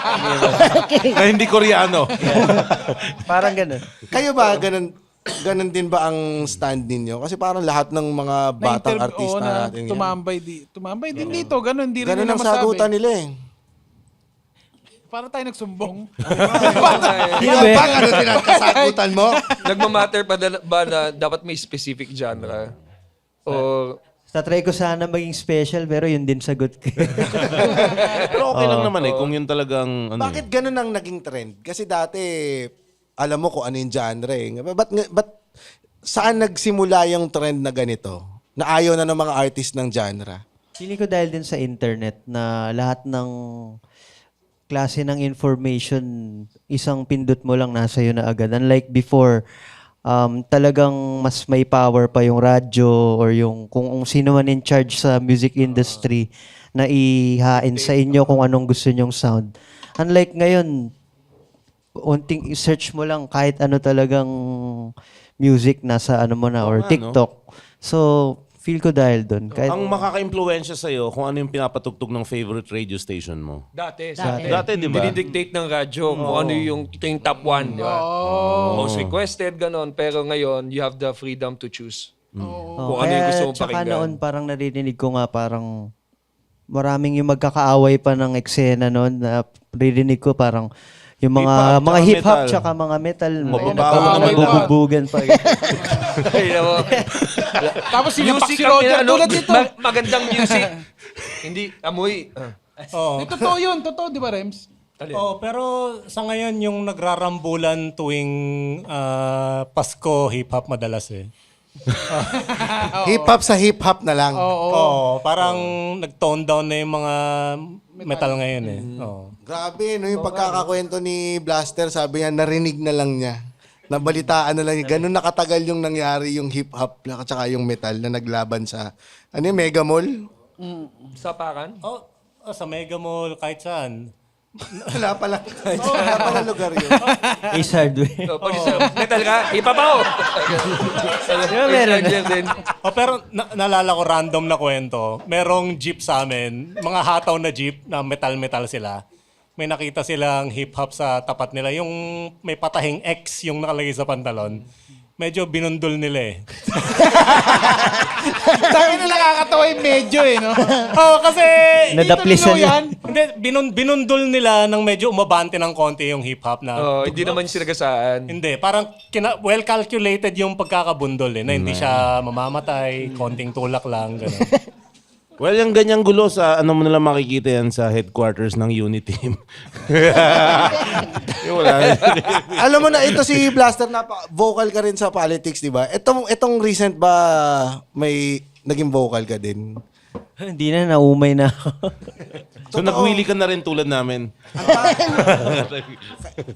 Na hindi Koreano. Parang ganun. Kayo ba, ganun din ba ang stand ninyo? Kasi parang lahat ng mga batang artista natin. Tumambay din dito. Ganun, hindi rin Ganun nila ang masabi. sagutan nila eh. Para tayo nagsumbong. Baka ano sila kasagutan mo? Nagmamatter pa ba na dapat may specific genre? O Tatry ko sana maging special, pero yun din sagot ko. Pero okay lang naman eh, kung yun talagang... Ano, Bakit ganun ang naging trend? Kasi dati, alam mo kung ano yung genre eh. Ba't saan nagsimula yung trend na ganito? Na ayaw na ng mga artist ng genre? Feeling ko dahil din sa internet na lahat ng klase ng information, isang pindot mo lang nasa iyo na agad. Unlike before, talagang mas may power pa yung radyo or yung kung sino man in charge sa music industry na ihain sa inyo kung anong gusto nyong sound. Unlike ngayon, unting i-search mo lang kahit ano talagang music nasa ano mo na or Oo nga, no? TikTok. So, feel ko dahil doon. Kahit ang makaka-impluensya sa'yo kung ano yung pinapatugtog ng favorite radio station mo. dati, Dati, di ba? dinidictate ng radyo kung ano yung top 1, di ba? Most requested, ganon. Pero ngayon, you have the freedom to choose. Kung ano yung gusto mong tsaka pakinggan. noon parang naririnig ko nga parang maraming yung magkakaaway pa ng eksena noon na naririnig ko parang yung Hip-hop, mga tsaka hip-hop metal. tsaka mga metal. Mababaho naman Nagbububugan pa. Ay, nako. Tapos sinapak Music si ang Roger ano, tulad nito. magandang music. Hindi, amoy. Oo. Totoo yun. Totoo, di ba, Rems? Oh, pero sa ngayon yung nagrarambulan tuwing Pasko, hip-hop madalas eh. Hip-hop sa hip-hop na lang. Oo, parang nag-tone down na yung mga metal ngayon eh. Oo. Grabe, no, yung pagkakakwento ni Blaster, sabi niya, narinig na lang niya. Nabalitaan na lang niya. Ganun nakatagal yung nangyari yung hip-hop at saka yung metal na naglaban sa, ano yung Mega Mall? Sa pakan? Oh, sa Mega Mall, kahit saan. Wala pala. Wala pala lugar yun. Ace Hardware. So, pag isa, metal ka, ipapaw! meron. din. Oh, pero naalala ko random na kwento. Merong jeep sa amin, mga hataw na jeep na metal-metal sila. May nakita silang hip-hop sa tapat nila. Yung may patahing X yung nakalagay sa pantalon. Medyo binundol nila eh. Dahil na nakakatawa yung medyo eh, no? Oo, kasi... Nadaplisan Ituloy yan. Hindi, binundol nila ng medyo umabante ng konti yung hip-hop na... Oh, hindi naman sinagasaan. Hindi, parang well calculated yung pagkakabundol eh, na hindi siya mamamatay, konting tulak lang, gano'n. Well, yung ganyang gulo sa ano mo nila makikita yan sa headquarters ng Uniteam. Yung wala. Alam mo na, ito si Blaster, vocal ka rin sa politics, di ba? Itong recent ba may naging vocal ka din? Hindi na, naumay na ako. So nagwili ka na rin tulad namin.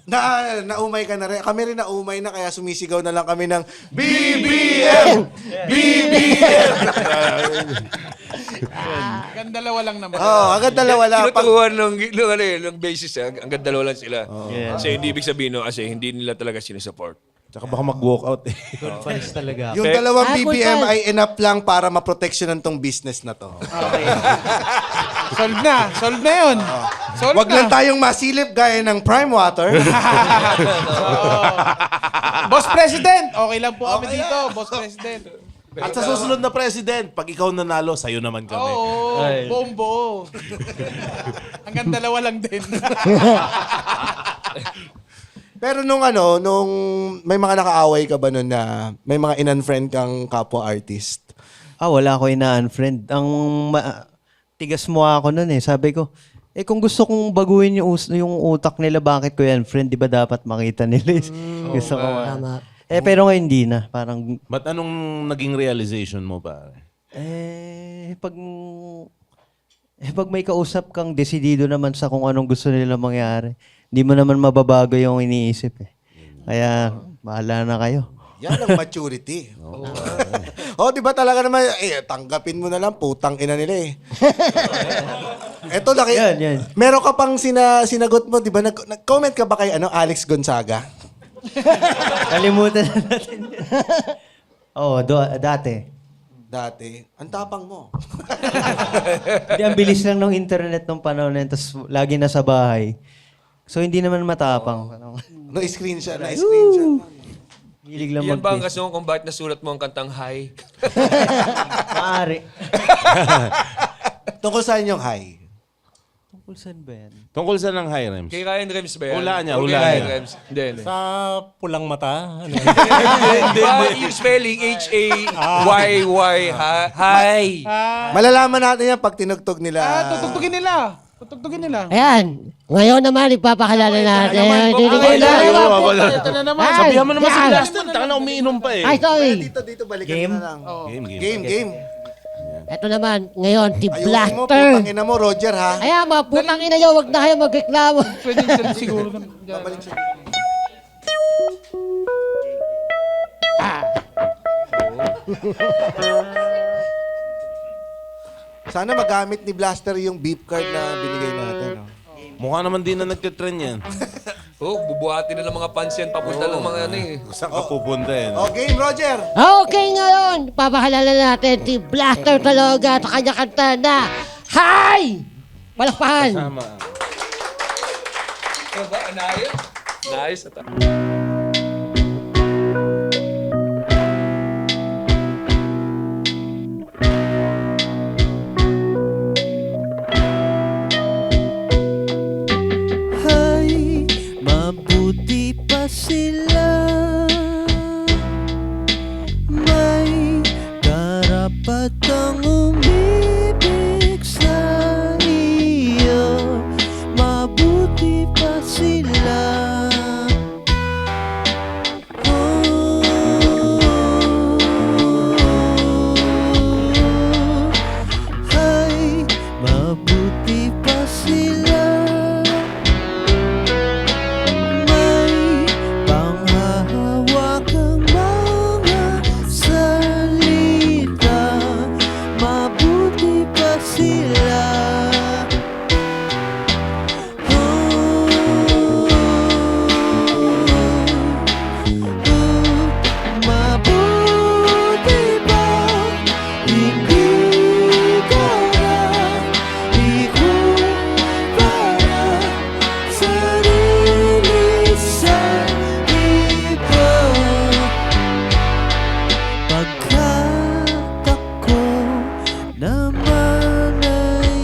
Naumay ka na rin. Kami rin naumay na, kaya sumisigaw na lang kami ng BBM! BBM! Hanggang dalawa lang naman. Oo, agad dalawa lang. Tinuturuan ng basis, hanggang dalawa lang sila. Kasi hindi ibig sabihin, no, kasi hindi nila talaga sinusupport. Tsaka baka mag-walk out eh. Panis talaga ako. Yung dalawang BBM ay enough lang para maproteksyonan tong business na to. Okay. Solve na yun. Solve Wag na. lang tayong masilip gaya ng Prime Water. Boss President, okay lang po kami dito, Boss President. At sa susunod na president, pag ikaw nanalo, sa'yo naman kami. Oo, buong buo. Hanggang dalawa lang din. Pero nung may mga nakaaway ka ba nun na may mga in-unfriend kang kapwa artist? Wala ko ina-unfriend. Tigas mo ako nun eh. Sabi ko, kung gusto kong baguhin yung utak nila, bakit ko yan, friend? Di ba dapat makita nila? Gusto ko. Tama. Pero ngayon hindi na. Parang, Ba't anong naging realization mo, pare? pag may kausap kang desidido naman sa kung anong gusto nila mangyari, hindi mo naman mababago yung iniisip eh. Kaya, bahala na kayo. Yan ang maturity. Di ba talaga naman, tanggapin mo na lang, putang ina nila eh. Eto, Yan. meron ka pang sinagot mo, di ba? Nag-comment ka ba kay Alex Gonzaga? Kalimutan na natin. Dati. Dati. Ang tapang mo. Hindi, ang bilis lang ng internet nung panahon na yun, tapos lagi nasa bahay. So, hindi naman matapang. Na-screenshot. Hilig lang Yan ba ang mag-face. rason kung bakit nasulat mo ang kantang Hi? Maaari. Tungkol saan yung high? Tungkol saan ba yan? Tungkol sa ng high Rems. Kay Ryan Rems ba yan? Hulaan niya, O kay hulaan Ryan niya. Rems? Hindi. Sa pulang mata. Ano? Yung spelling, H-A-Y-Y. Hi. Malalaman natin yan pag tinugtog nila. Tutugtugin nila. Ayan. Ngayon naman, ipapakilala natin. Okay, wala. ito na naman. Sabihan mo naman si Yan. Blaster. Taka na umiinom pa eh. Ay, sorry. Dito, balikan Game? mo na lang. Game. Ito naman, ngayon, si Ayusin mo, Blaster. putang ina mo, Roger, ha? Ayan, mga putang ina nyo, wag na kayo magreklamo. Pwede siguro. Babalik siya. Sana magamit ni Blaster yung beep card na binigay natin. No? Mukha naman din na nagtitrend yan. Bubuhatin nila mga fans yan. Papunta lang mga ano eh. Saan ka pupunta yan? Game, Roger! Okay, ngayon, papakilala natin si Blaster talaga sa kanya kanta na Hi! Palakpakan! Tama. Ano ba? Anayos? Nice. Hay, mabuti pa sila. May karapatang umibig sa iyo. Mabuti pa sila. Hay, mabuti pa sila. May panghahawakang mga salita. Mabuti pa sila. Mabuti ba hindi ka na ikumpara sarili sa iba? Pagkat ako naman ay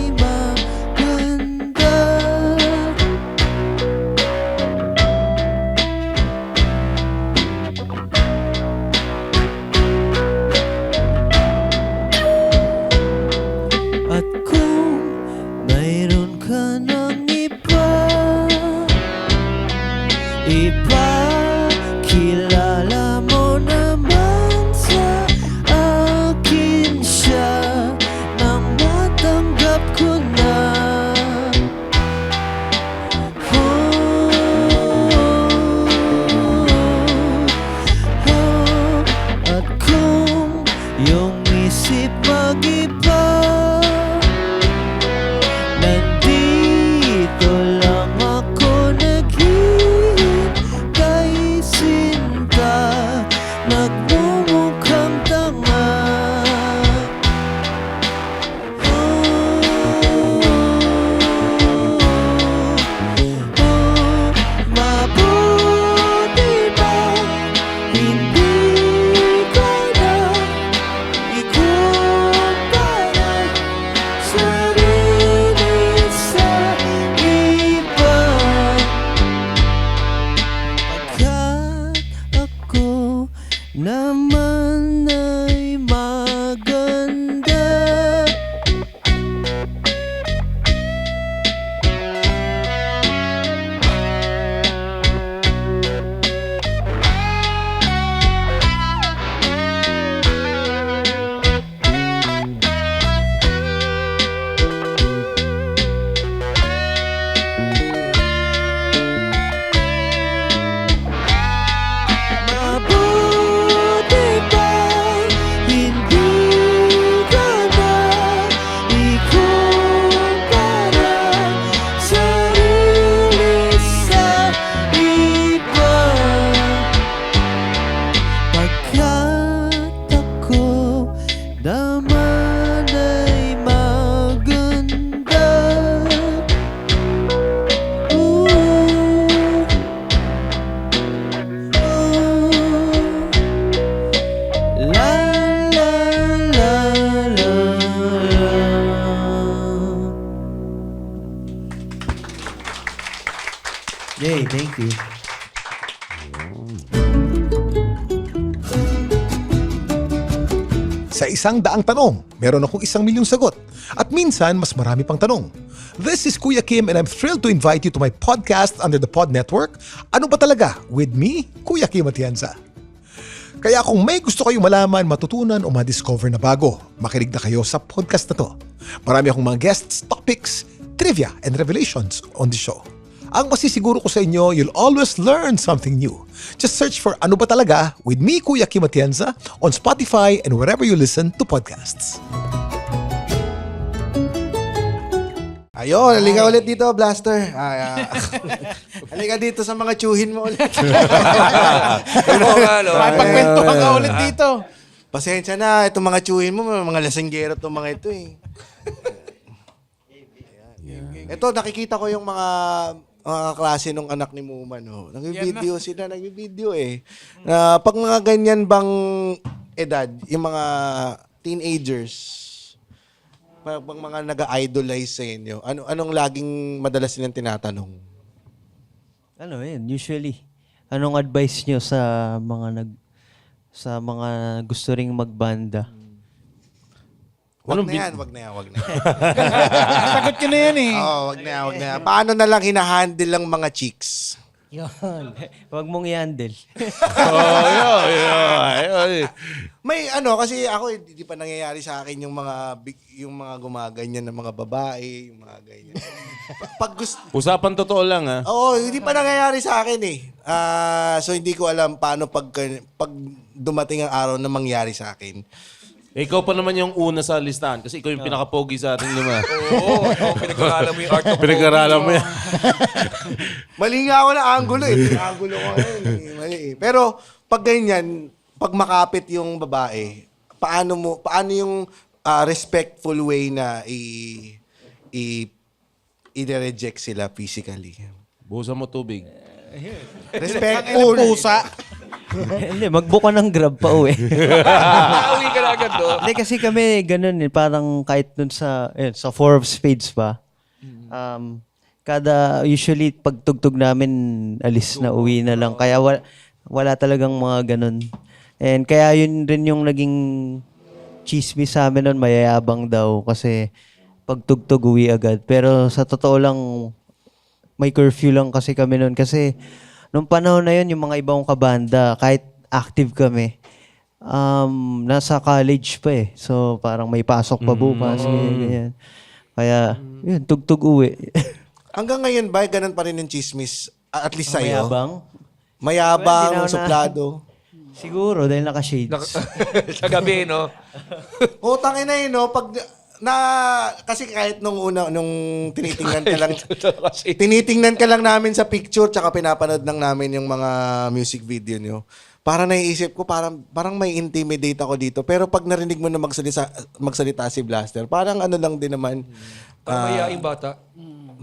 thank you. Sa 100 tanong, meron akong 1,000,000 sagot. At minsan, mas marami pang tanong. This is Kuya Kim and I'm thrilled to invite you to my podcast under the Pod Network, Ano Ba Talaga? With me, Kuya Kim Atienza. Kaya kung may gusto kayong malaman, matutunan o ma-discover na bago, makinig na kayo sa podcast na to. Marami akong mga guests, topics, trivia, and revelations on the show. Ang masisiguro ko sa inyo, you'll always learn something new. Just search for Ano Ba Talaga with me, Kuya Kim Atienza, on Spotify and wherever you listen to podcasts. Ayun, halika ulit dito, Blaster. Halika dito sa mga tsuhin mo ulit. Oo nga, no? Pagkwentuhan ka ulit dito. Pasensya na, itong mga tsuhin mo, mga lasinggero itong mga ito eh. Ito, nakikita ko yung mga klase ng anak ni Muma, no? Nag-video sila, nag-video eh. Pag mga ganyan bang edad, yung mga teenagers, pag mga nag-idolize sa inyo, anong laging madalas nilang tinatanong? Ano yun, usually, anong advice nyo sa mga gusto ring magbanda? Wag na yan. Sagot ko na yan eh. Oo, wag na yan. Paano na lang hinahandle lang mga chicks? Yun. Huwag mong i-handle. May kasi ako hindi pa nangyayari sa akin yung mga gumaganyan ng mga babae, yung mga ganyan. Pag gusto, Usapan totoo lang, ha? oo, hindi pa nangyayari sa akin eh. So hindi ko alam paano pag dumating ang araw na mangyari sa akin. Ikaw pa naman yung una sa listahan kasi ikaw yung pinaka-pogi sa ating lima. Oo, pinag-aralan mo yung art of Pinag-aralan mo yan. Mali nga ako na angulo eh. Angulo ko ngayon eh. Mali eh. Pero pag ganyan, pag makapit yung babae, paano yung respectful way na i-reject sila physically? Buhusan mo tubig. Respectful. Pusa. Hindi, magbuka ng Grab pa uwi. Nauwi ka na agad, no? Hindi, kasi kami ganun eh. Parang kahit dun sa Four of Spades pa, usually pagtugtog namin, alis na, uwi na lang. Kaya wala talagang mga ganun. And kaya yun rin yung naging chismis sa amin nun, mayayabang daw. Kasi pagtugtog, uwi agad. Pero sa totoo lang, may curfew lang kasi kami nun. Kasi nung panahon na yun, yung mga ibang kabanda, kahit active kami, nasa college pa eh. So, parang may pasok pa bukas. Ganyan. Kaya, yun, tugtog uwi. Hanggang ngayon ba, ganun pa rin yung chismis? At least sa'yo? Mayabang? Mayabang, Well, di na ako suplado. Siguro, dahil naka-shades. Sa gabi, no? Tangin na yun, no? Kasi kahit nung tinitingnan ka lang, tinitingnan ka lang namin sa picture tsaka pinapanood lang namin yung mga music video nyo. Parang naiisip ko, parang may intimidate ako dito. Pero pag narinig mo na magsalita si Blaster, parang ano lang din naman. Mahihaing bata.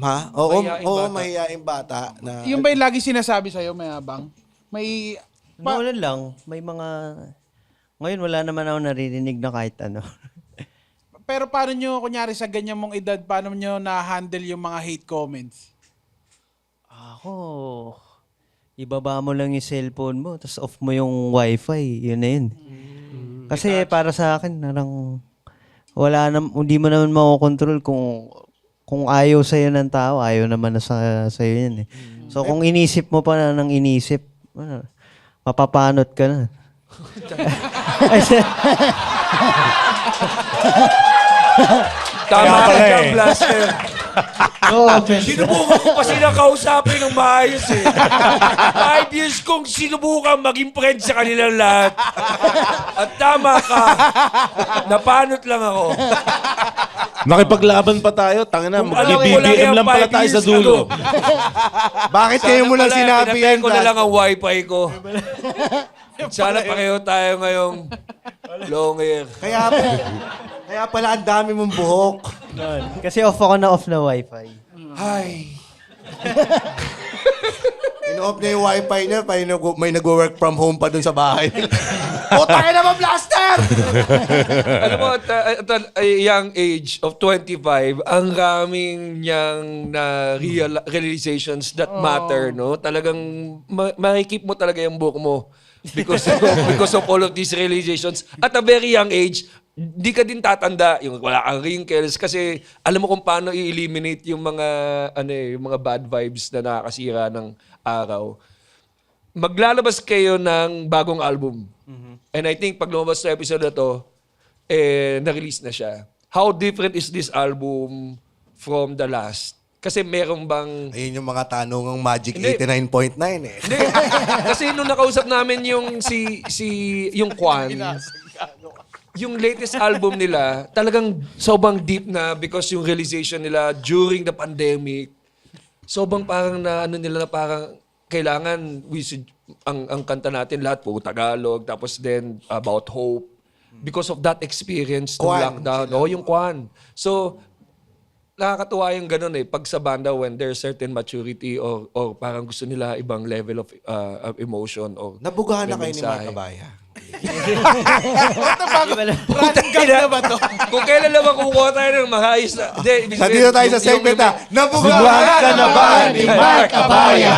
Ha? Oo, Mahihaing bata. mahihaing bata. Na, Yung ba yung lagi sinasabi sa'yo, mayabang? May... Wala lang. May mga... Ngayon, wala naman ako naririnig na kahit ano. Pero paano nyo, kunyari sa ganyan mong edad, paano nyo na-handle yung mga hate comments? Ako, ibaba mo lang yung cellphone mo, tapos off mo yung wifi, yun na yun. Kasi para sa akin, narang hindi mo naman makokontrol kung ayaw sa'yo ng tao, ayaw naman na sa'yo yan eh. So kung inisip mo pa na ng inisip, mapapanot ka na. Tama ka dyan, Blaster. Sinubukan ko pa sila kausapin ng maayos eh. 5 years kong sinubukan maging friend sa kanilang lahat. At tama ka. Napanot lang ako. Nakipaglaban pa tayo. Tangina, Alam ko lang BBM yan, lang pala 5 tayo sa years dulo. ago. bakit kayo mo lang sinabi yan? Pinatay ko na lang ang wifi ko. Sana pareho tayo ngayong long hair. Kaya pala ang dami mong buhok. Kasi off na wifi. Ay. In-off niya yung wifi niya, may nag-work from home pa dun sa bahay. Putang ina mo, Blaster! Master! Alam mo, at a young age of 25, ang raming niyang na realizations that matter, no? Talagang makikip mo talaga yung buhok mo because of all of these realizations. At a very young age, di ka din tatanda yung wala kang wrinkles kasi alam mo kung paano i-eliminate yung mga yung mga bad vibes na nakakasira ng araw. Maglalabas kayo ng bagong album. And I think pag lumabas sa episode na to, na-release na siya. How different is this album from the last? Kasi meron bang... Ayun yung mga tanong ng Magic Hindi. 89.9 eh. Hindi. Kasi nung nakausap namin yung yung Kwan, yung latest album nila, talagang sobrang deep na because yung realization nila during the pandemic, sobrang parang na nila na parang kailangan ang kanta natin lahat po Tagalog, tapos then about hope because of that experience ng Kwan. lockdown. Yung Kwan. So, nakakatuwa yung ganun pag sa banda when there's certain maturity or parang gusto nila ibang level of emotion or Nabugahan na kayo ni mensahe. Mark Abaya. Running gag na ba to? Kung kailan naman kukuha tayo ng mahayos na... Nandito tayo sa segment na, nabugahan ka na ba ni Mark Abaya?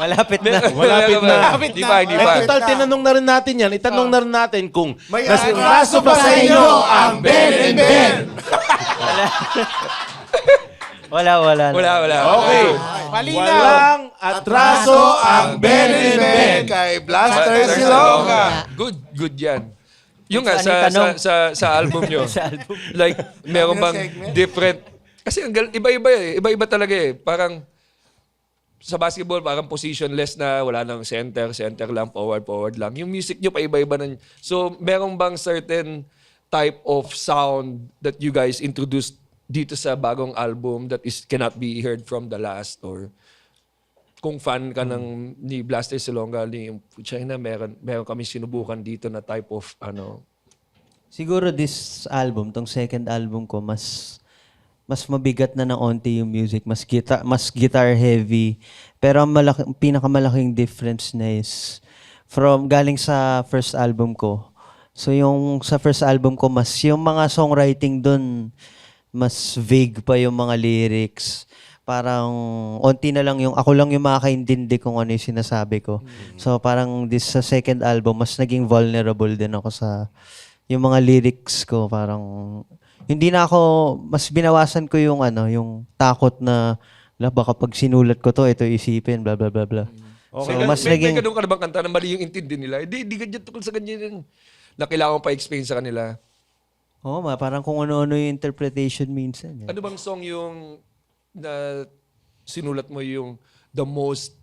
Malapit na. Malapit na. Di ba, di Eh, ba? total, tinanong na rin natin yan. Itanong na rin natin kung May atraso ba sa inyo ang Ben and Ben? Wala. Wala. Okay. Malinaw. Walang atraso ang Ben and Ben. Kay Blaster Silonga. Good yan. Yung nga, Saan yung tanong? sa album nyo. Sa album. Like, meron bang segment? different... Kasi iba-iba Iba-iba talaga Parang sa basketball, parang positionless na wala nang center lang, forward lang. Yung music nyo, paiba-iba na. So, meron bang certain type of sound that you guys introduced dito sa bagong album that cannot be heard from the last? Or kung fan ka ni Blaster Silonga, yung China, meron kami sinubukan dito na type of Siguro this album, tong second album ko, mas mabigat na ng onti yung music, mas guitar heavy. Pero ang pinakamalaking difference na is galing sa first album ko. So yung sa first album ko, mas yung mga songwriting dun, mas vague pa yung mga lyrics. Parang onti na lang ako lang yung makakaintindi kung ano yung sinasabi ko. So parang sa second album, mas naging vulnerable din ako sa yung mga lyrics ko. Parang hindi na ako, mas binawasan ko yung yung takot na baka pag sinulat ko to, ito isipin, blah blah blah blah. Okay. So mas may naging ganun ka na bang kanta na mali yung intindi nila? Hindi ganyan tukol sa ganyan na kailangan pa explain sa kanila. parang kung ano-ano yung interpretation minsan. Ano bang song yung na sinulat mo yung the most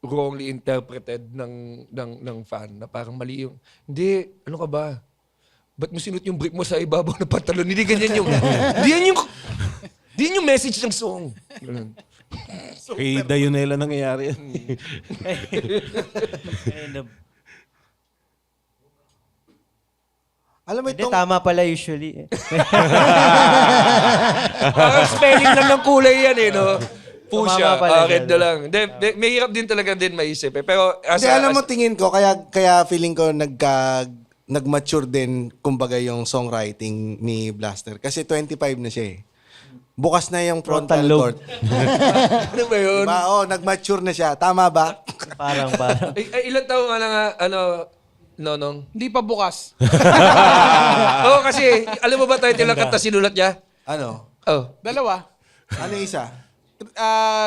wrongly interpreted ng fan na parang mali yung hindi, ano ka ba? Ba't mo sinuot yung brick mo sa ibabaw ng pantalon? Hindi ganyan yung hindi yan yung message ng song. Ganun. Kay Dayonela nangyayari yan. Alam mo Hindi, itong... tama pala usually. Parang spelling lang ng kulay yan no? Pusha, Tumama pala red yan. na lang. May hirap din talaga maisip Pero Hindi, alam mo, tingin ko, kaya feeling ko nag-mature din, kumbaga, yung songwriting ni Blaster. Kasi 25 na siya Bukas na yung frontal Frontal lobe. cord. ano ba yun? Diba? Nag-mature na siya. Tama ba? parang. Ilan taong ka na nga, Nonong? Hindi pa bukas. Oo, kasi, alam mo ba tayo lang kanta sinulat niya? Ano? Oh. Dalawa. Ano isa?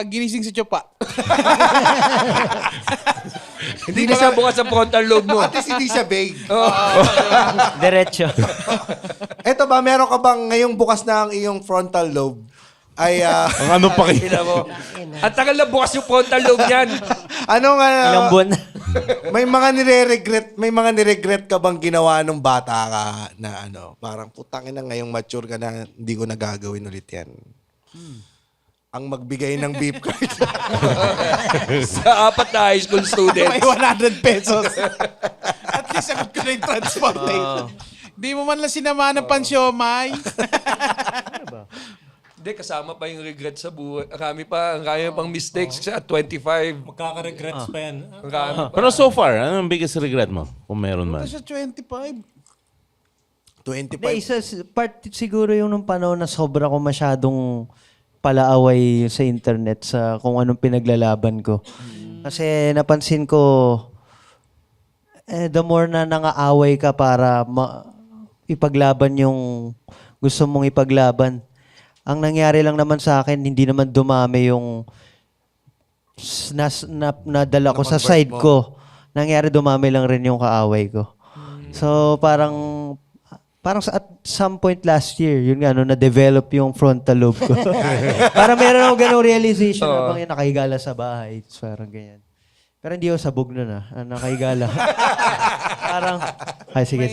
Ginising si Chopa. Hindi na siya bukas sa frontal lobe mo. At least hindi siya vague. Diretso. Eto ba, meron ka bang ngayong bukas na ang iyong frontal lobe? Ay, Ang ano pa kayo? Tingnan mo. Ang tagal na bukas yung frontal lobe niyan. Ilang buwan na. may mga niregret ka bang ginawa nung bata ka na parang putangin na ngayong mature ka na, hindi ko nagagawin ulit yan. Ang magbigay ng beef card. Sa 4 na high school students. May 100 pesos. At least sagot ko na yung transportation. Di mo man lang sinama ng pansyomay. Hindi, kasama pa yung regret sa buhay. Ang kami pang mistakes sa 25. Magkaka-regrets pa yan. Ang kami pa. Pero so far, ano ang biggest regret mo? Kung meron man. Sa 25. 25. Hindi, part siguro yung nung panahon na sobra ko masyadong palaaway sa internet sa kung anong pinaglalaban ko. Kasi napansin ko, the more na nangaaway ka para ipaglaban yung gusto mong ipaglaban. Ang nangyari lang naman sa akin, hindi naman dumami yung nadala ko sa side ko. Nangyari dumami lang rin yung kaaway ko. So parang at some point last year, yun nga, na-develop yung frontal lobe ko. Parang meron ako ganung realization habang yung nakahigala sa bahay. So, parang ganyan. Pero hindi ako sabog nun nakahigala. Parang, sige.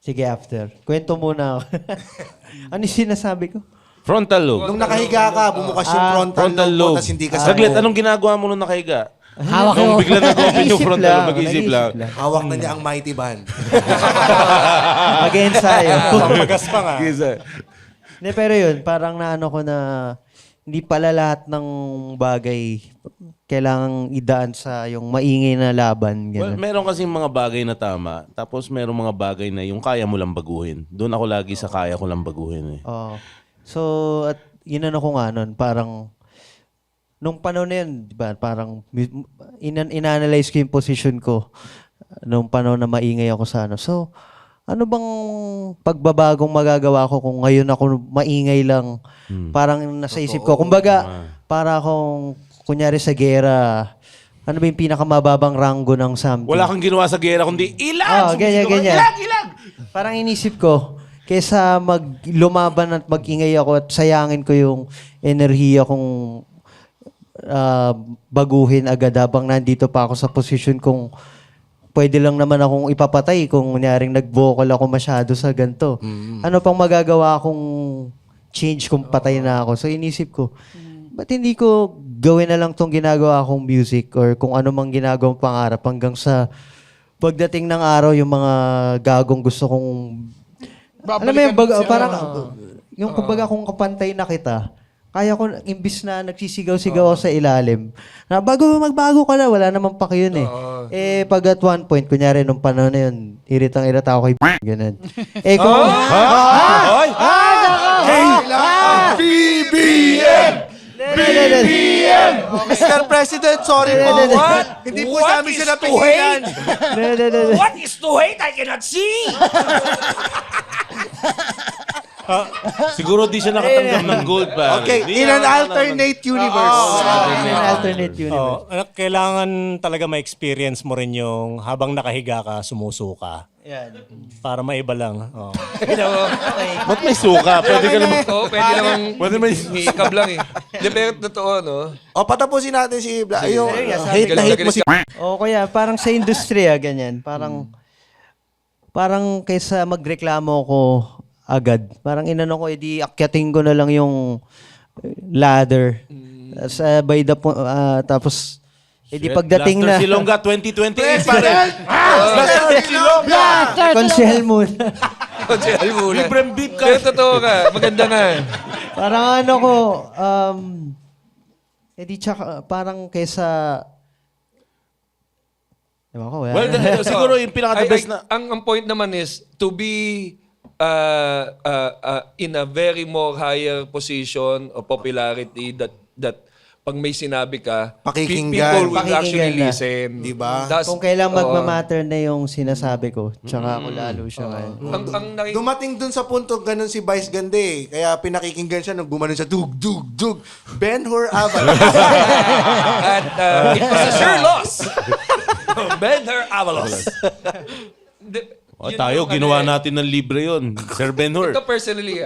Sige, after. Kwento muna ako. Ano yung sinasabi ko? Frontal lobe. Nung nakahiga ka, bumukas yung frontal lobe, tapos hindi ka Saglit, anong ginagawa mo nung nakahiga? Hawak Nung ko. bigla nag-open yung Nag-isip frontal lang, lobe, mag-isip lang. hawak na niya ang mighty band. Mag-ensayo. Magas pa nga. Hindi, pero yun, parang naano ko na hindi pala lahat ng bagay kailangang idaan sa yung maingay na laban. Well, Ganun. meron kasing mga bagay na tama, tapos meron mga bagay na yung kaya mo lang baguhin. Doon ako lagi sa kaya ko lang baguhin eh. Oo. So, at inano ko nga nun, parang nung panahon na yun, di ba, parang in-analyze ko yung position ko nung panahon na maingay ako sa ano. So, ano bang pagbabagong magagawa ko kung ngayon ako maingay lang? Parang nasa isip ko. Kumbaga, para akong, kunyari sa gera, ano ba yung pinakamababang ranggo ng something? Wala kang ginawa sa gera kundi ilan! Ganyan. Parang inisip ko, kesa lumaban at mag-ingay ako at sayangin ko yung enerhiya kong baguhin agad habang nandito pa ako sa posisyon kung pwede lang naman akong ipapatay kung kunyaring nag-vocal ako masyado sa ganito. Ano pang magagawa akong change kung patay na ako? So inisip ko, ba't hindi ko gawin na lang tong ginagawa akong music or kung ano mang ginagawang pangarap hanggang sa pagdating ng araw yung mga gagong gusto kong alam mo yung parang yung kumbaga kung kapantay na kita, kaya ko, imbis na nagsisigaw-sigaw ako sa ilalim, na magbago ka na, wala namang paki yun eh. Pag at one point, kunyari nung panahon na yun, iritang-irita ako kay ganun. Kung... BBM! BBM! Mr. President, sorry po. Hindi po sa amin sila pigilan. What is to hate? I cannot see! Siguro di siya nakatanggap ng gold pa. Okay, in an alternate universe. alternate universe. Kailangan talaga ma-experience mo rin yung habang nakahiga ka, sumusuka. Yan. Para maiba lang. Oh. Ba't may suka? Pwede ka naman... Oo, pwede namang Pwede may... ikab lang eh. Hindi, pero totoo, no? O, patapusin natin si Bla. Yung hate na Galit- hate mo si... O kaya, parang sa industriya, ganyan. Parang kaysa magreklamo ko agad, parang inano ko, edi akyatin ko na lang yung ladder. Tapos, edi pagdating na... Blaster Silongga 2028 pa rin. Blaster Silongga! Konsehal muna. Konsehal muna. Libreng beef ka. Pero totoo ka. Maganda nga. Parang ano ko, edi tsaka, parang kaysa... Ewan ko, wala. Well, siguro yung pinaka-the best na... Ang point naman is to be in a very more higher position of popularity that pag may sinabi ka, Pakikinggan. people will actually Pakikinggan na. listen. Diba? Kung kailan magmamatter na yung sinasabi ko, tsaka ako lalo siya ngayon. Dumating dun sa punto, ganun si Vice Gande. Kaya pinakikinggan siya nung gumanon siya, dug, dug, dug. Ben-Hur Avalos. At it was a sure loss. Ben-Hur Avalos. Tayo, ginawa natin ng libre yun. Sir Ben-Hur. Ito personally,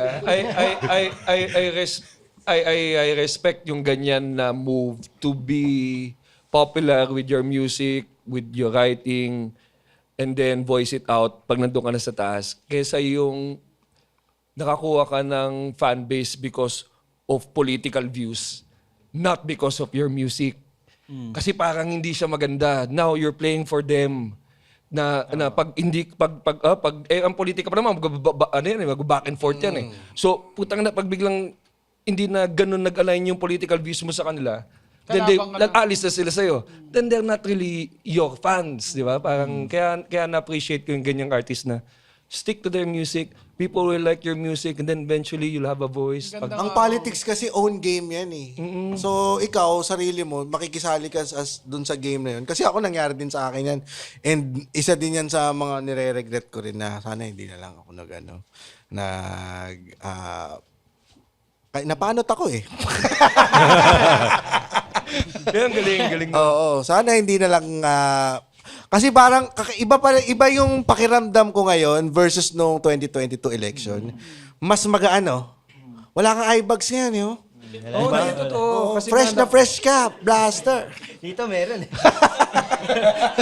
I respect yung ganyan na move to be popular with your music, with your writing, and then voice it out pag nandun ka na sa taas. Kesa yung nakakuha ka ng fan base because of political views, not because of your music. Kasi parang hindi siya maganda. Now you're playing for them. na pag hindi ang politika pa naman mag-back and forth yan eh. So putang na pag biglang hindi na ganun nag-align yung political views mo sa kanila, then nag-alis na sila sa'yo. Then they're not really your fans, di ba? Parang kaya na-appreciate ko yung ganyang artist na stick to their music, people will like your music, and then eventually you'll have a voice. Ang politics kasi own game yan eh. So ikaw, sarili mo, makikisali ka dun sa game na yun. Kasi ako nangyari din sa akin yan. And isa din yan sa mga nire-regret ko rin na sana hindi na lang ako napanot ako eh. Yan, galing. Oo, sana hindi na lang kasi parang iba yung pakiramdam ko ngayon versus nung 2022 election. Mas magaano. Wala kang eye bags yan, yo. Oo, oh, totoo. Kasi Fresh na fresh ka, blaster. Dito meron eh.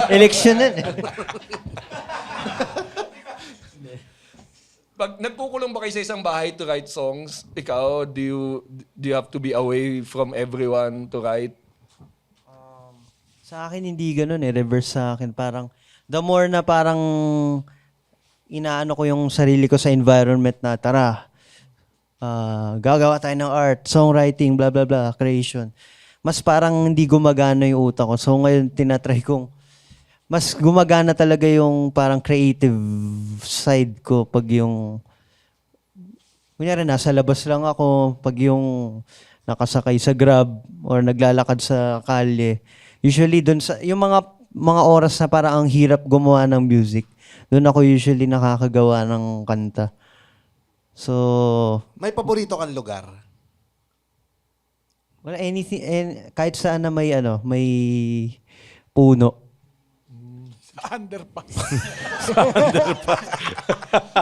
Election na eh. Pag nagkukulong ba kayo sa isang bahay to write songs, ikaw, do you have to be away from everyone to write? Sa akin hindi ganoon eh, reverse sa akin. Parang the more na parang inaano ko yung sarili ko sa environment na tara, gagawa tayo ng art, songwriting, blah blah blah, creation. Mas parang hindi gumagana yung utak ko. So ngayon tinatry kong mas gumagana talaga yung parang creative side ko pag yung kunyari nasa labas lang ako, pag yung nakasakay sa Grab or naglalakad sa kalye. Usually doon sa yung mga oras na parang ang hirap gumawa ng music, doon ako usually nakakagawa ng kanta. So, May paborito kang lugar? well, anything kahit saan na may may puno. Underpass.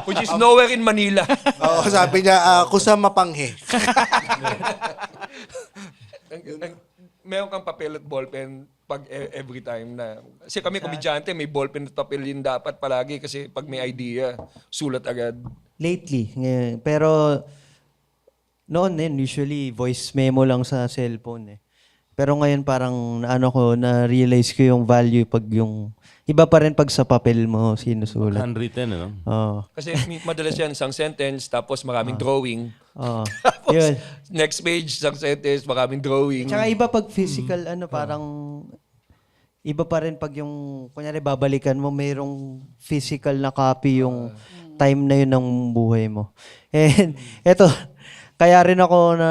Which is nowhere in Manila. Oo, sabi niya, kusa mapanghe. Meron kang papel at ballpen pag every time na... Kasi kami komedyante, may ballpen at papel yun dapat palagi kasi pag may idea, sulat agad. Lately, ngayon. Pero noon din, usually voice memo lang sa cellphone eh. Pero ngayon parang na-realize ko yung value pag yung... Iba pa rin pag sa papel mo sinusulat. Handwritten, ano? Oo. Kasi madalas yan, isang sentence, tapos maraming drawing. Oo. Tapos, Yun. next page, isang sentence, maraming drawing. Tsaka iba pag physical, parang... Iba pa rin pag yung, kunyari, babalikan mo, mayroong physical na copy yung time na yun ng buhay mo. And eto, kaya rin ako na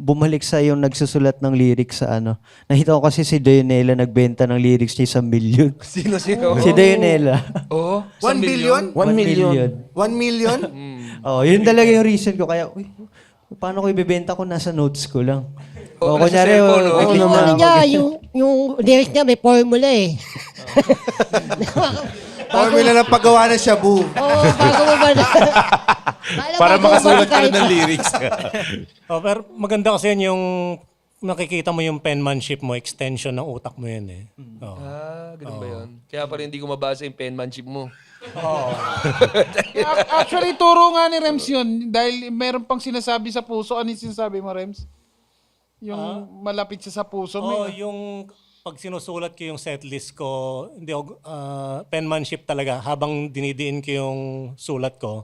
bumalik sa yung nagsusulat ng lyrics sa Nakita ko kasi si Dionela nagbenta ng lyrics niya 1 million. Sino? Si Dionela. Oo. 1 billion? 1 million. 1 million? Oh, yun talaga yung reason ko. Kaya, paano ko ibebenta ko? Nasa notes ko lang. Oh, O, nasa kunyari, cellphone, no? Yung niya, yung lyrics niya may formula eh. Formula ng paggawa ng shabu. Oo, bago mo ba na... Para makasulat ka rin ng lyrics. Pero maganda kasi yan yung nakikita mo yung penmanship mo, extension ng utak mo yan eh. Oo. Ganun ba yun? Kaya pa rin hindi ko mabasa yung penmanship mo. Actually, turo nga ni Rems yun. Dahil meron pang sinasabi sa puso. Ano yung sinasabi mo, Rems? Yung malapit siya sa puso mo. Yung pag sinusulat ko yung setlist ko, hindi ako, penmanship talaga. Habang dinidiin ko yung sulat ko,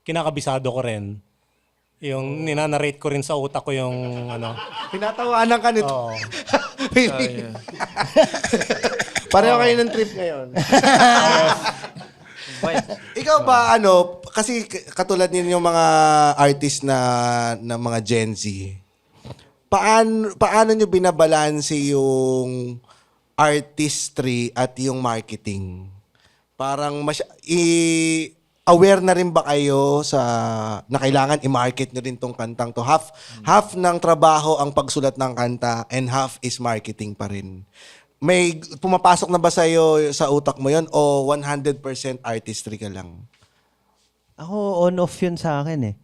kinakabisado ko rin. Yung ninanarrate ko rin sa utak ko yung Pinatawanan ka nito. Oo. Pareho kayo ng trip ngayon. Ikaw ba, kasi katulad ninyo yung mga artist na mga Gen Z, paano nyo binabalanse yung artistry at yung marketing? Parang aware na rin ba kayo na kailangan i-market nyo rin tong kantang to? Half ng trabaho ang pagsulat ng kanta and half is marketing pa rin. May pumapasok na ba sa'yo sa utak mo yon o 100% artistry ka lang? Ako, on-off yun sa akin eh.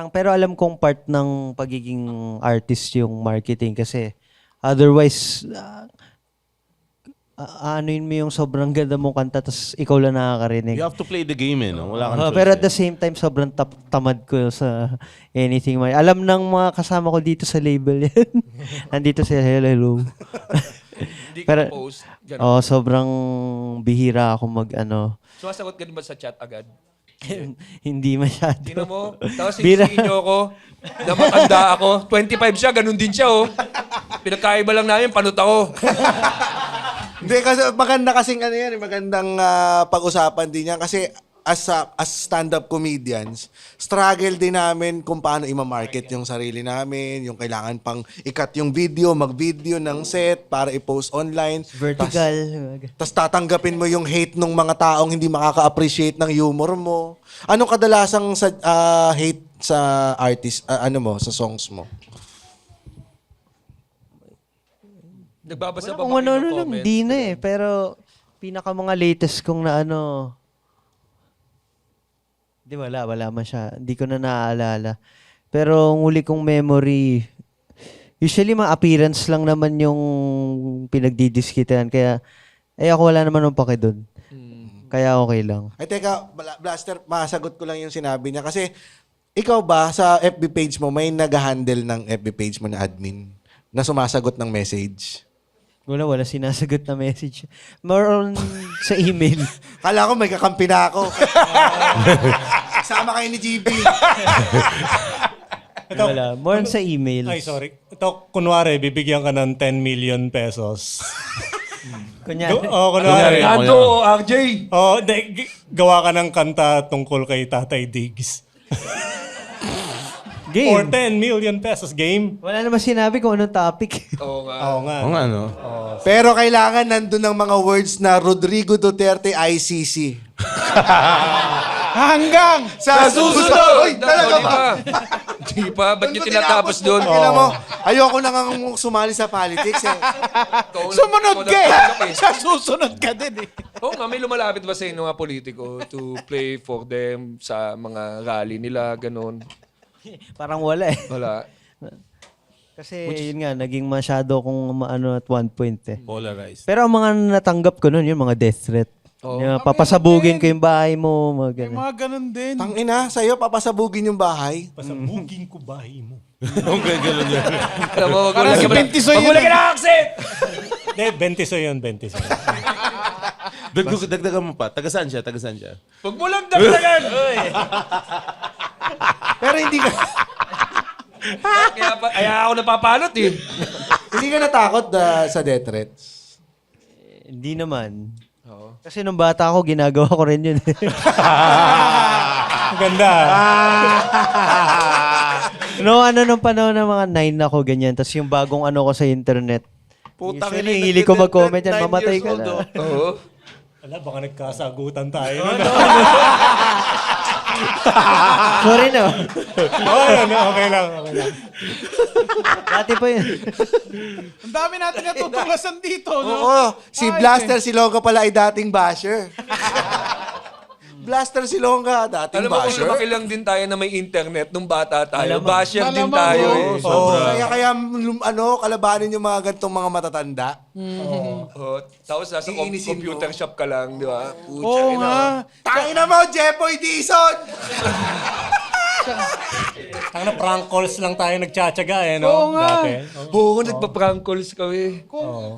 Pero alam kong part ng pagiging artist yung marketing kasi otherwise, anuin mo yung sobrang ganda mong kanta tapos ikaw lang nakakarinig. You have to play the game, eh, no? Wala kang choice. Pero at the same time, sobrang tamad ko sa anything. Alam ng mga kasama ko dito sa label yan. Nandito sila, hello. Hindi ka Pero, post. Ganun. oh, sobrang bihira ako Sumasagot ka din ba sa chat agad? hindi masyado. Tingnan mo. Tapos Bira. sisihin niyo ako na matanda ako. 25 siya, ganun din siya, oh. Pinagkaiba lang namin, panot ako. Hindi, kasi maganda kasing ano yan, magandang pag-usapan din yan. Kasi as stand-up comedians, struggle din namin kung paano i-market yung sarili namin, yung kailangan pang ikat yung video, mag-video ng set para i-post online. Vertical. Tapos tatanggapin mo yung hate ng mga taong hindi makaka-appreciate ng humor mo. Anong kadalasang hate sa artist, sa songs mo? Nagbabasa Wala ba kung ba kayo ng ano lang, comments? di na eh. Pero, pinaka mga latest kong na di wala man siya. Hindi ko na naaalala. Pero, ang huli kong memory, usually mga appearance lang naman yung pinagdidiskitan. Kaya, ako wala naman ng pake doon. Kaya okay lang. Ay, teka, Blaster, masagot ko lang yung sinabi niya. Kasi, ikaw ba, sa FB page mo, may nag-handle ng FB page mo na admin na sumasagot ng message? Wala sinasagot na message. More on sa email. Kala ko may kakampi na ako. Sama kayo ni GB. Wala. More on sa email. Ay, sorry. Ito, kunwari, bibigyan ka ng 10 million pesos. Kunyari. Kunwari. Nando o RJ? Gawa ka ng kanta tungkol kay Tatay Diggs. For Game. 10 million pesos, game. Wala naman sinabi kung anong topic. Oo nga. Oo nga. Oo nga, no? Pero kailangan nandun ng mga words na Rodrigo Duterte ICC. Hanggang Sa susunod! Uy, talaga ba? Di ba? Ba't nyo tinatapos doon? Alam mo, ayoko na nga sumali sa politics eh. sumunod ka eh. Sa susunod ka din eh. Oo nga, may lumalapit ba sa inyo mga politiko to play for them sa mga rally nila, ganun? Parang wala eh. Wala. Kasi yun nga, naging masyado kong at one point eh. Polarized. Pero ang mga natanggap ko nun, yung mga death threat. Oh. Yung papasabugin ko yung bahay mo, mga ganun. Mga ganun din. Tangina, sa'yo papasabugin yung bahay. Pasabugin ko bahay mo. Okay, gano'n yan. Alam mo, wag mo Parang si lagyan- Bentiso wag mo yun. lagyan ng accent! Hindi, 20 yun, 20. Dagdagan mo pa. Taga saan siya? Wag mo lang dagdagan! Pero hindi ka, Kaya ako napapalot eh. hindi ka natakot sa death threats. Hindi naman. Kasi nung bata ako, ginagawa ko rin yun. Ganda. nung panahon ng mga 9 ako, ganyan. Tapos yung bagong ko sa internet. Putang Usually, ina, hili ko mag-comment yan, 9 mamatay years ka old, na. oh. Oo. Ala, baka nagkasagutan tayo. Sorry no. Okay lang. Dati pa yun. Ang dami natin natutuklasan dito, no? Oo, si Ay, Blaster Silonga pala ay dating basher. Blaster Silonga, dating Alam mo kung basher. lumaki lang din tayo na may internet nung bata tayo. Malamang. Basher din Malamang, tayo oo. eh. Kaya kalabanin yung mga gantong mga matatanda. Oh, tapos nasa Iinisin mo. computer shop ka lang, di ba? Oo nga. Tangina mo, Jepoy Dizon! Ang prank calls lang tayo nagtsatsaga eh, no? Oo nga. Dati. Oo, nagpa-prank calls kami.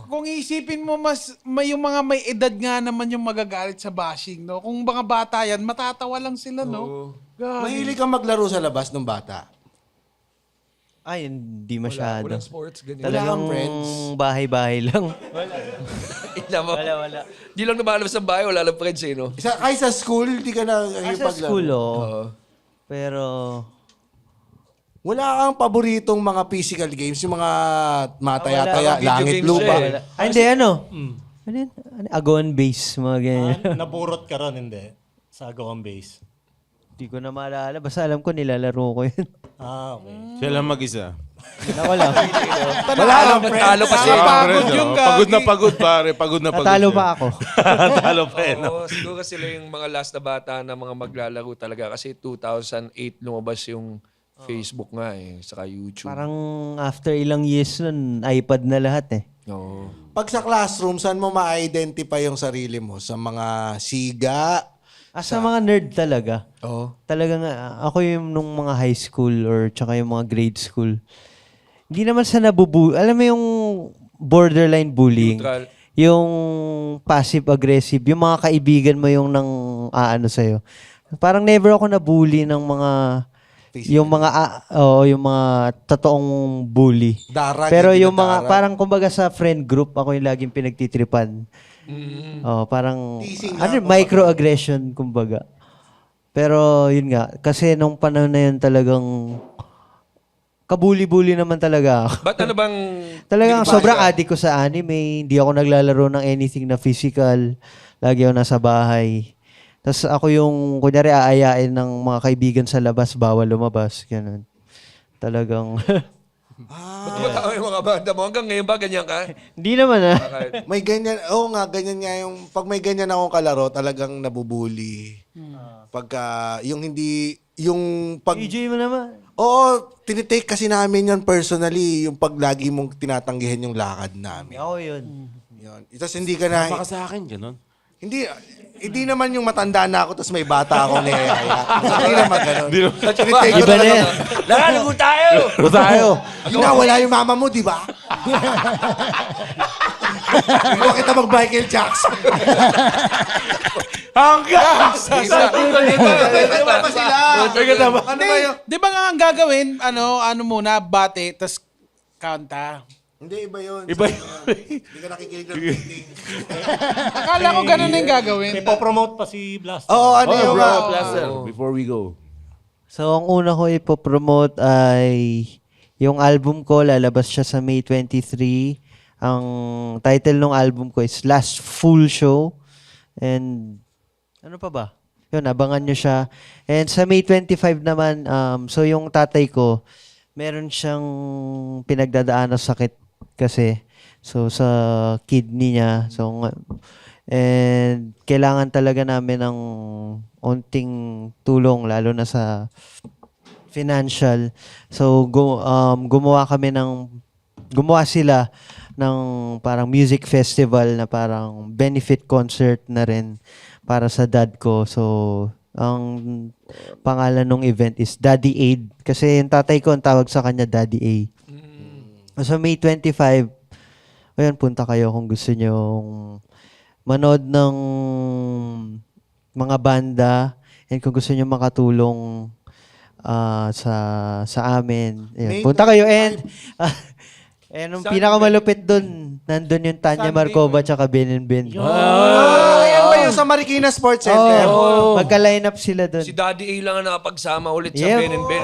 Kung isipin mo, may yung mga may edad nga naman yung magagalit sa bashing, no? Kung mga bata yan, matatawa lang sila, no? Mahilig kang maglaro sa labas ng bata. Ay, hindi masyado. Walang sports, ganyan. Talagang Wala kang friends? bahay-bahay lang. Alam mo, Wala. di lang namalabas sa bahay, wala lang friends eh, no? Kahit sa school, di ka na Sa school, Oo. Pero, Wala kang paboritong mga physical games, yung mga mataya-taya, Wala. langit Video games lupa. siya eh. ay, hindi, Ano yun? Agon base, mga ganyan. Naburot ka ron, hindi. Sa agawang base. Hindi ko na maalala. Basta alam ko, nilalaro ko yun. Okay. Siya lang mag-isa. Ako lang. Wala kang friends. Talo kasi. Pagod yung Pagod na gagi. pagod, pare. Pagod na pagod. Natalo siya. pa ako. Natalo pa eh. no? Oo, siguro sila yung mga last na bata na mga maglalaro talaga. Kasi 2008 lumabas yung Facebook nga eh, saka YouTube. Parang after ilang years nun, iPad na lahat eh. Oo. Pag sa classroom, saan mo ma-identify yung sarili mo? Sa mga siga? Sa mga nerd talaga. Oo. Talagang ako yung nung mga high school or tsaka yung mga grade school. Hindi naman sa alam mo yung borderline bullying. Neutral. Yung passive-aggressive, yung mga kaibigan mo yung nang aano sa'yo. Parang never ako na-bully ng mga yung mga yung mga totoong bully. Dara, Pero hindi yung na mga dara. parang kumbaga sa friend group ako yung laging pinagtitripan. Parang Teasing ano, lang, kumbaga. microaggression kumbaga. Pero yun nga, kasi nung panahon na yun talagang kabuli-bully naman talaga ako. Ba't ano bang... Talagang Hindi sobrang ba- addict ko sa anime. Hindi ako naglalaro ng anything na physical. Lagi ako nasa bahay. Tapos ako yung, kunyari, aayain ng mga kaibigan sa labas, bawal lumabas. Ganun. Talagang... Ba't tumatawa yung mga banda mo? Hanggang ngayon ba ganyan ka? Hindi naman ah. May ganyan, ganyan nga yung, pag may ganyan akong kalaro, talagang nabubuli. Pagka, yung hindi, yung pag, PJ mo naman. oo, tinitake kasi namin yan personally, yung pag lagi mong tinatanggihan yung lakad namin. Ako yun. Yun. Tapos hindi ka na, Baka sa akin, gano'n. hindi naman yung matanda na ako tapos may bata akong niyayaya. Hindi naman ganun. Tinitake ko Iba na talaga. yan. Lalago tayo! tayo. Wala yung mama mo, di ba? Huwag kita mag-Michael Jackson. Hanggang! Isa. Iba pa sila. Ano ba yun? Di ba nga ang gagawin, ano muna, bate, tas kanta. Hindi, iba yun. Iba Hindi ka nakikinig ng meeting. Akala ko ganun na yung gagawin. May popromote pa si Blaster. Oo, ano yun? Before we go. So, ang una ko ipopromote ay yung album ko, lalabas siya sa May 23. Ang title ng album ko is Last Full Show. And, ano pa ba? Yun, abangan nyo siya. And sa May 25 naman, so yung tatay ko, meron siyang pinagdadaan ng sakit kasi. So, sa kidney niya. So, and kailangan talaga namin ng onting tulong, lalo na sa financial. So, gumawa sila ng parang music festival na parang benefit concert na rin para sa dad ko. So, ang pangalan ng event is Daddy Aid. Kasi yung tatay ko, ang tawag sa kanya Daddy A. So, May 25, ayun, punta kayo kung gusto nyo manood ng mga banda and kung gusto nyo makatulong sa amin. Ayun, May punta kayo and yung Saan pinakamalupit doon, nandun yung Tanya Markova tsaka Ben and Ben. Ayan ba yung sa Marikina Sports Center? Magka-line up sila doon. Si Daddy A lang ang nakapagsama ulit sa Yeah. Ben and Ben.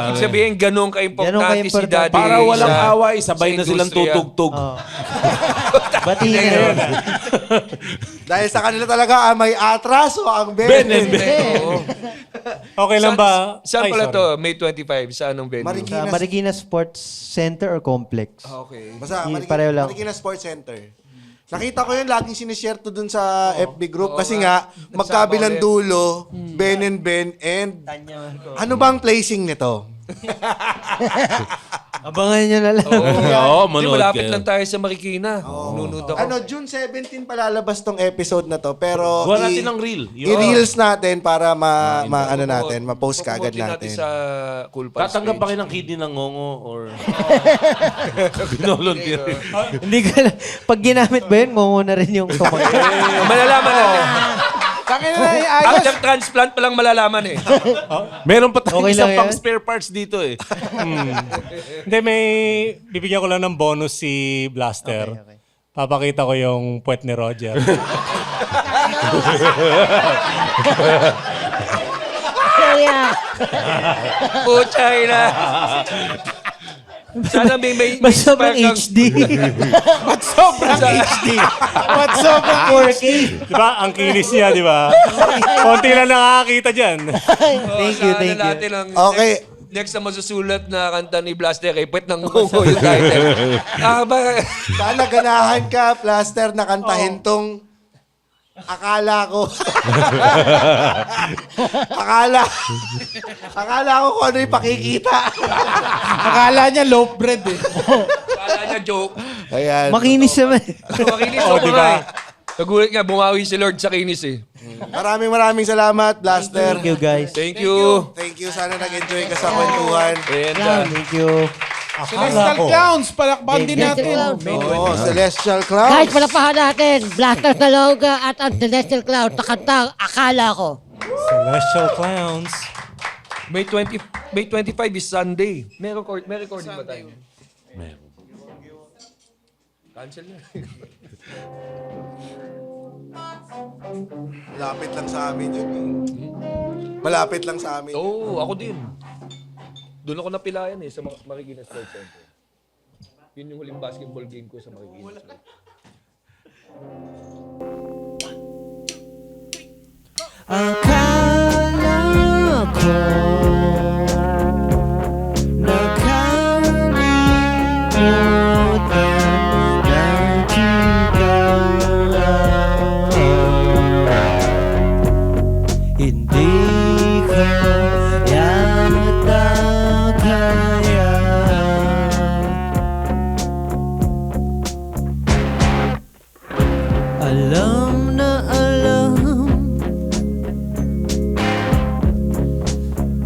Ibig sabihin, ganun ka-importante Ganun si ka-importante. Daddy A. Para walang sa- away, sabay sa na silang industriya. tutugtog. Batiin na yun. Dahil sa kanila talaga may atraso ang Ben Ben. and Ben. Oo. Okay lang ba? Saan Ay, pala sorry. to? May 25. Saan ang venue? Marikina. Sa Marikina Sports Center or Complex? Okay. Basta Pareho lang. Marikina Sports Center. Nakita ko yun, laging sinishare to dun sa FB group kasi nga, magkabilang ulit. dulo, Ben and Ben, and ano bang placing nito? Abangan nyo na lang. Oo, Hindi, manood malapit kayo. lang tayo sa Marikina. Nunod ako. Ano, June 17 palalabas tong episode na to, pero Gawa natin ng reel. i-reels natin para ano natin, ma-post kaagad Promote natin. sa Cool Pals Tatanggap ba page. kayo ng kidney ng ngongo or binolunteer? Hindi ko alam. Pag ginamit ba yun, ngungo na rin yung tumangkot. Malalaman natin. Sakin na ayos. After transplant pa lang malalaman eh. Meron pa tayong Okay isang lang pang yan? spare parts dito eh. Hindi, bibigyan ko lang ng bonus si Blaster. Okay. Papakita ko yung puwet ni Roger. Kaya, Puchay na. Sana may Mas sobrang inspire kang- HD. Ba't sobrang HD? Ba't sobrang 4K. Di ba? Ang kinis niya, di ba? Konti lang nakakakita dyan. Thank you, thank you. Natin ang Okay. next na masusulat na kanta ni Blaster kay Pwet ng Ngongo yung title. Sana ganahan ka, Plaster, na kantahin tong akala ko. akala ko kung ano yung pakikita. Akala niya loaf bread eh. Kala niya joke. Ayan. Makinis naman. Makinis Oh, ako di nga ba? eh. Nagulat nga, bumawi si Lord sa kinis eh. Maraming salamat, Blaster. Thank you, guys. Thank you. Thank you. Sana nag-enjoy ka sa kwentuhan. And, Thank you. Celestial Clowns, palakpan din natin. Oh, Celestial Clowns. Guys, palapahan natin. Blaster Salonga at ang Celestial Cloud sa kantang Akala Ko. Celestial Clowns. May 25 is Sunday. May recording ba tayo? Meron. Cancel na. Malapit lang sa amin yun. Malapit lang sa amin. Oo, ako din. Doon ako napilayan sa Marikina Sports Center. Yun yung huling basketball game ko sa Marikina Sports. Akala ko nakalimutan na kita. Hindi ko yata kaya. Alam na alam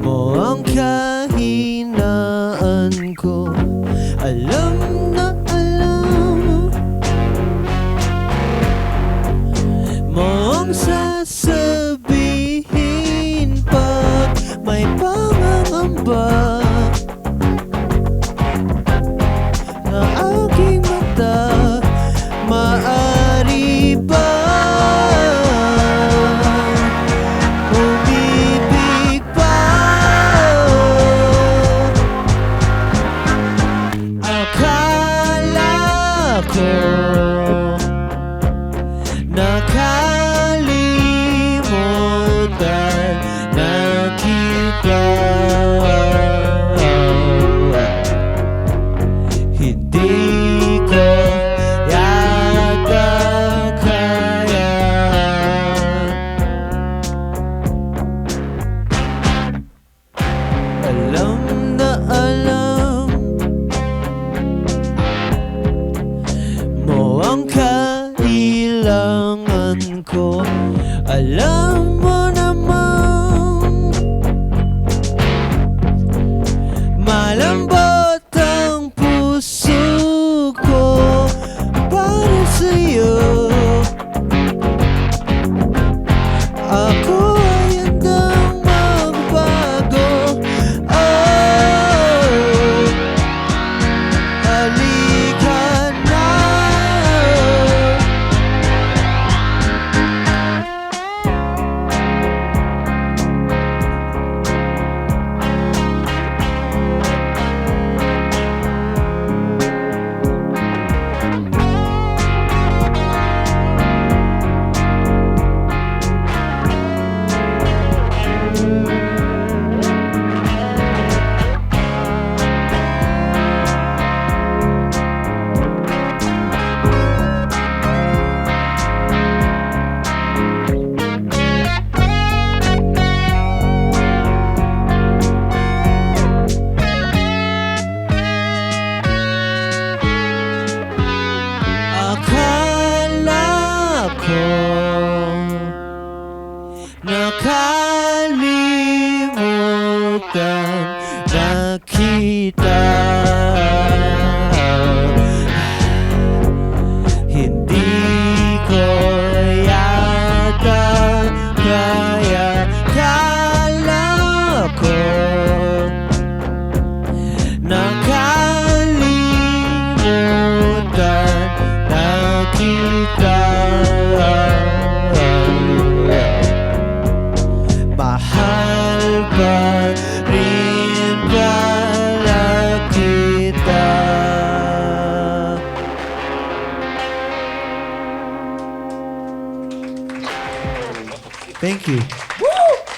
mo ang kahinaan ko. Alam na alam mo ang sasabihin pag may pangangamba na aking mata. Maari ba umibig pa? Akala ko nakalimutan na kita. Hindi ko yata kaya. Alam na alam mo ang kailangan ko. Alam mo namang malambot ang puso ko para sa'yo. Ako ay handang magbago. Oh, halika na. Akala ko nakalimutan na kita. Hindi ko yata kaya. Kala ko nakalimutan na kita. Mahal pa rin pala kita. Thank you.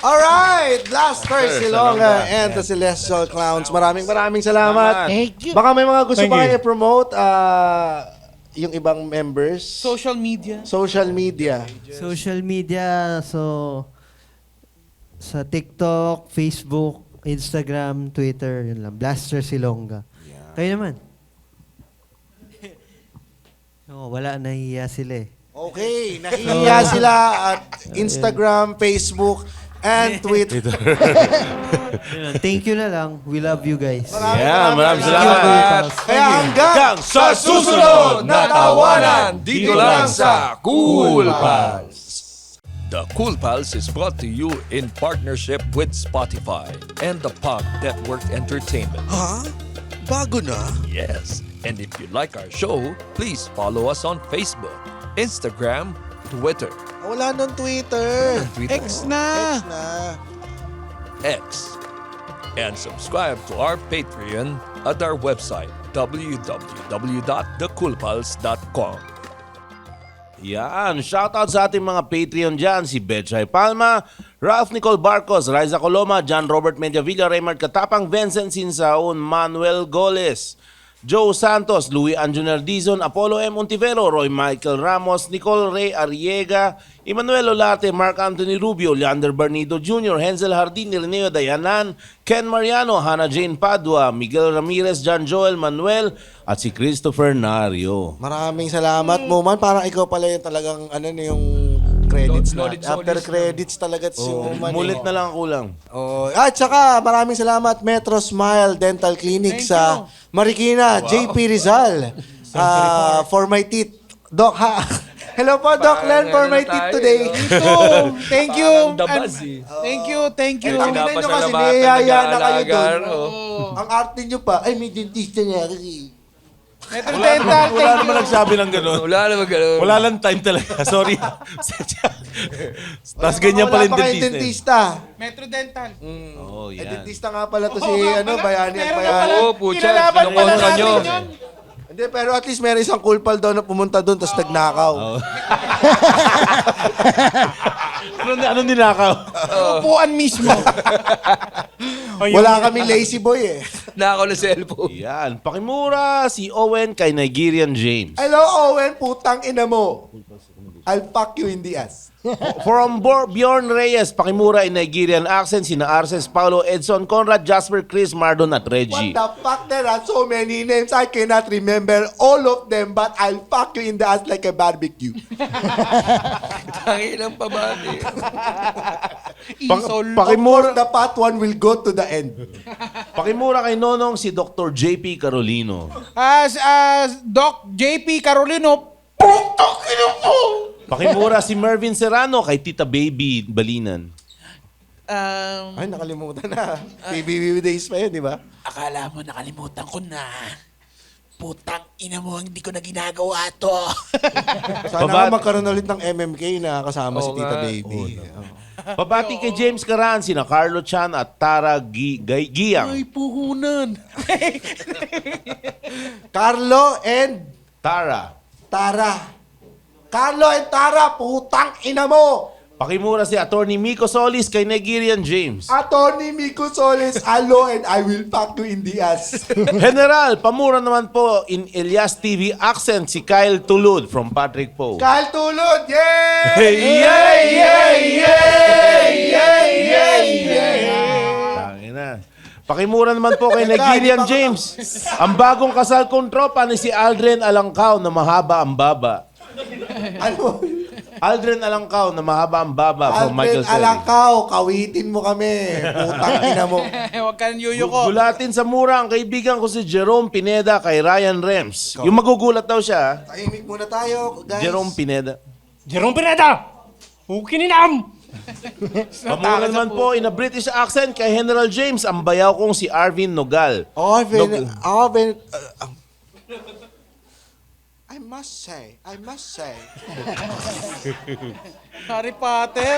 Alright! Blaster Silonga and the Celestial Clowns. Maraming salamat. Thank you. Baka may mga gusto Thank pa you. kayo i-promote yung ibang members. Social media. Social media. Social media, so sa TikTok, Facebook, Instagram, Twitter, yun lang. Blaster Silonga. Kayo naman. Oh, wala, nahihiya sila eh. Okay, nahihiya sila at Instagram, Facebook, and Twitter. Thank you na lang. We love you guys. Maraming salamat. Kaya hanggang Sa Susunod na tawanan dito lang sa Cool Pals. The Cool Pals is brought to you in partnership with Spotify and the Pod Network Entertainment. Ha? Bago na? Yes, and if you like our show, please follow us on Facebook, Instagram, Twitter, Wala nang Twitter. X na. Na. X, and subscribe to our Patreon at our website www.thecoolpals.com. Yan, shoutout sa ating mga Patreon dyan, si Betchay Palma, Ralph Nicole Barcos, Riza Coloma, John Robert Mediavilla, Raymond Katapang, Vincent Sinsaon, Manuel Goles, Joe Santos, Louis Anjuner Dizon, Apollo M. Untivero, Roy Michael Ramos, Nicole Ray Arriega, Emmanuel Olarte, Mark Anthony Rubio, Leander Barnido Jr., Hensel Hardin, Ireneo Dayanan, Ken Mariano, Hannah Jane Padua, Miguel Ramirez, John Joel Manuel, at si Christopher Nario. Maraming salamat mo man. Parang ikaw pala yung talagang ano na yung credits na. Solid, After solid. credits talaga si Muman. Mulit na lang ang kulang. Oh, at saka maraming salamat Metro Smile Dental Clinic sa Marikina, JP Rizal. For my teeth. Doc, ha? Hello po, Doc Len, for my teeth today. Ito. Thank you. Parang dabas eh. Thank you. Ang ina nyo kasi, Pinapasalamatan, niyaya na kayo doon. nag-aalaga, Ang arte nyo pa, ay may dentista niya kasi. Metro Dental, Wala thank naman you. nagsabi ng gano'n. Wala naman ganun. Wala lang time talaga. Sorry. Tapos ganyan pala yung Wala pa kayong dentista. dentista. Metro Dental. Oh, Eh, yan. dentista nga pala to si Oo, ano, pala. Bayani at Meron Bayani. na pala. Oo, pucha, Kinalaban pala sinukontra natin nyo. yun. Hindi, pero at least meron isang cool pal daw na pumunta doon tapos nagnakaw. Ano ninakaw? Upuan mismo. Wala kami lazy boy eh. Nako na cellphone. Yan. Pakimura si Owen kay Nigerian James. Hello, Owen, putang ina mo. I'll fuck you in the ass. From Bjorn Reyes, pakimura in Nigerian accent, sina Arces, Paulo, Edson, Conrad, Jasper, Chris, Mardon at What Reggie. the fuck? There are so many names. I cannot remember all of them, but I'll fuck you in the ass like a barbecue. Tangin ang pabati. Isol. Pakimura, The part one will go to the end. pakimura kay Nonong si Dr. JP Carolino. Doc JP Carolino. Pakimura si Mervin Serrano kay Tita Baby Balinan. Ay, nakalimutan na. PBB days pa yun, di ba? Akala mo nakalimutan ko na. Putang ina mo, hindi ko na ginagawa to. Sana nga magkaroon ulit ng MMK na kasama Oo si Tita nga. Baby. Pabati kay James Caran, sina Carlo Chan at Tara Giyang. puhunan. Carlo and Tara. Tara. Carlo and Tara, putang ina mo! Pakimura si Attorney Miko Solis kay Nigerian James. Attorney Miko Solis, hello and I will fuck you in the ass. General, pamura naman po in Elias TV accent si Kyle Tulud from Patrick Poe. Kyle Tulod, yay! Yay! Yay! Yay! Yay! Yay! Yay! Tangina. Pakimura naman po kay Nigerian James. Ang bagong kasal kong tropa ni si Aldrin Alangkaw na mahaba ang baba. Ano? Aldrin Alangkaw na mahaba ang baba from Michael Alfred Selly. Alakaw, kawitin mo kami. Putang ina mo. Huwag ka nang yuyuko. Gulatin sa mura ang kaibigan ko si Jerome Pineda kay Ryan Rems. Yung magugulat daw siya, Tahimik muna tayo, guys. Jerome Pineda. Jerome Pineda! Hukininam! Pamura naman po in a British accent kay General James ang bayaw kong si Arvin Nogal. Arvin, I must say. Harry Potter.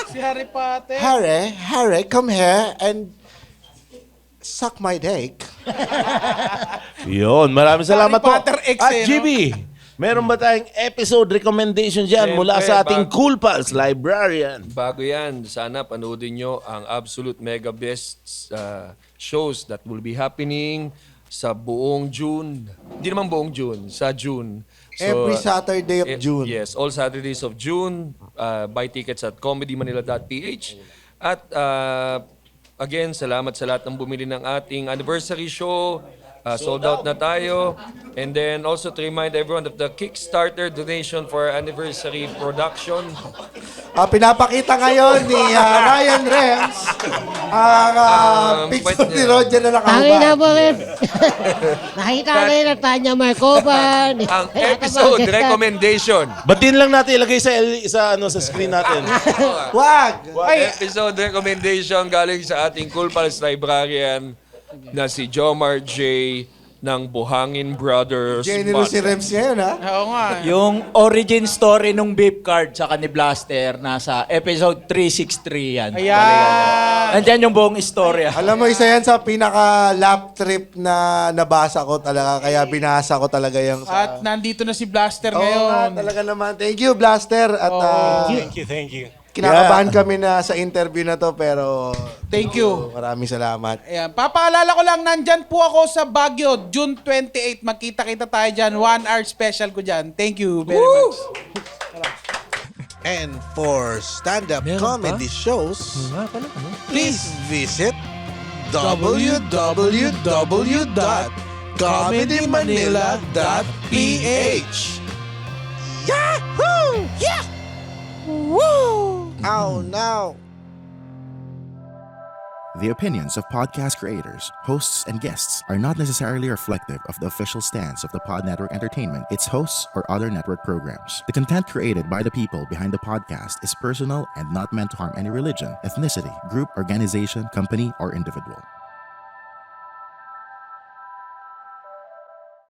Si Harry Potter. Harry, come here and suck my dick. Yun, maraming salamat Harry Potter po. X At eh, no? GB, meron ba tayong episode recommendation dyan mula Siyempre, sa ating bago- Cool Pals Librarian? Bago yan, sana panoodin nyo ang absolute mega best shows that will be happening sa buong June. Hindi naman buong June, sa June. Every Saturday of June. Yes, all Saturdays of June. Buy tickets at comedymanila.ph. At again, salamat sa lahat ng bumili ng ating anniversary show. Sold out na tayo. And then also to remind everyone of the Kickstarter donation for our anniversary production. Pinapakita ngayon ni Ryan Rems ang picture pwede ni na. Roger na Tangin na nakahubad. mo rin. Nakita ko rin ang Tanya Marcoban. Ang episode recommendation. Batin lang natin ilagay sa screen natin. Wag! Episode recommendation galing sa ating Cool Pals librarian na si Jomar J. ng Buhangin Brothers. Generous si Rems ngayon, ha? Oo nga. Yung origin story nung beef card sa ni Blaster, nasa episode 363 yan. Ayan. Nandyan yung buong istorya. Alam mo, isa yan sa pinaka-lap trip na nabasa ko talaga. Kaya binasa ko talaga yung At nandito na si Blaster Oo nga, ngayon. talaga naman. Thank you, Blaster. At Thank you. kinakabahan kami na sa interview na to, pero Thank you. maraming salamat. Ayan. Papaalala ko lang, nandyan po ako sa Baguio, June 28. Magkita-kita tayo dyan. 1 hour special ko dyan. Thank you very much. And for stand-up comedy shows, please visit www.comedymanila.ph. Yahoo! Yeah! Woo! Oh no! The opinions of podcast creators, hosts, and guests are not necessarily reflective of the official stance of the Pod Network Entertainment, its hosts, or other network programs. The content created by the people behind the podcast is personal and not meant to harm any religion, ethnicity, group, organization, company, or individual.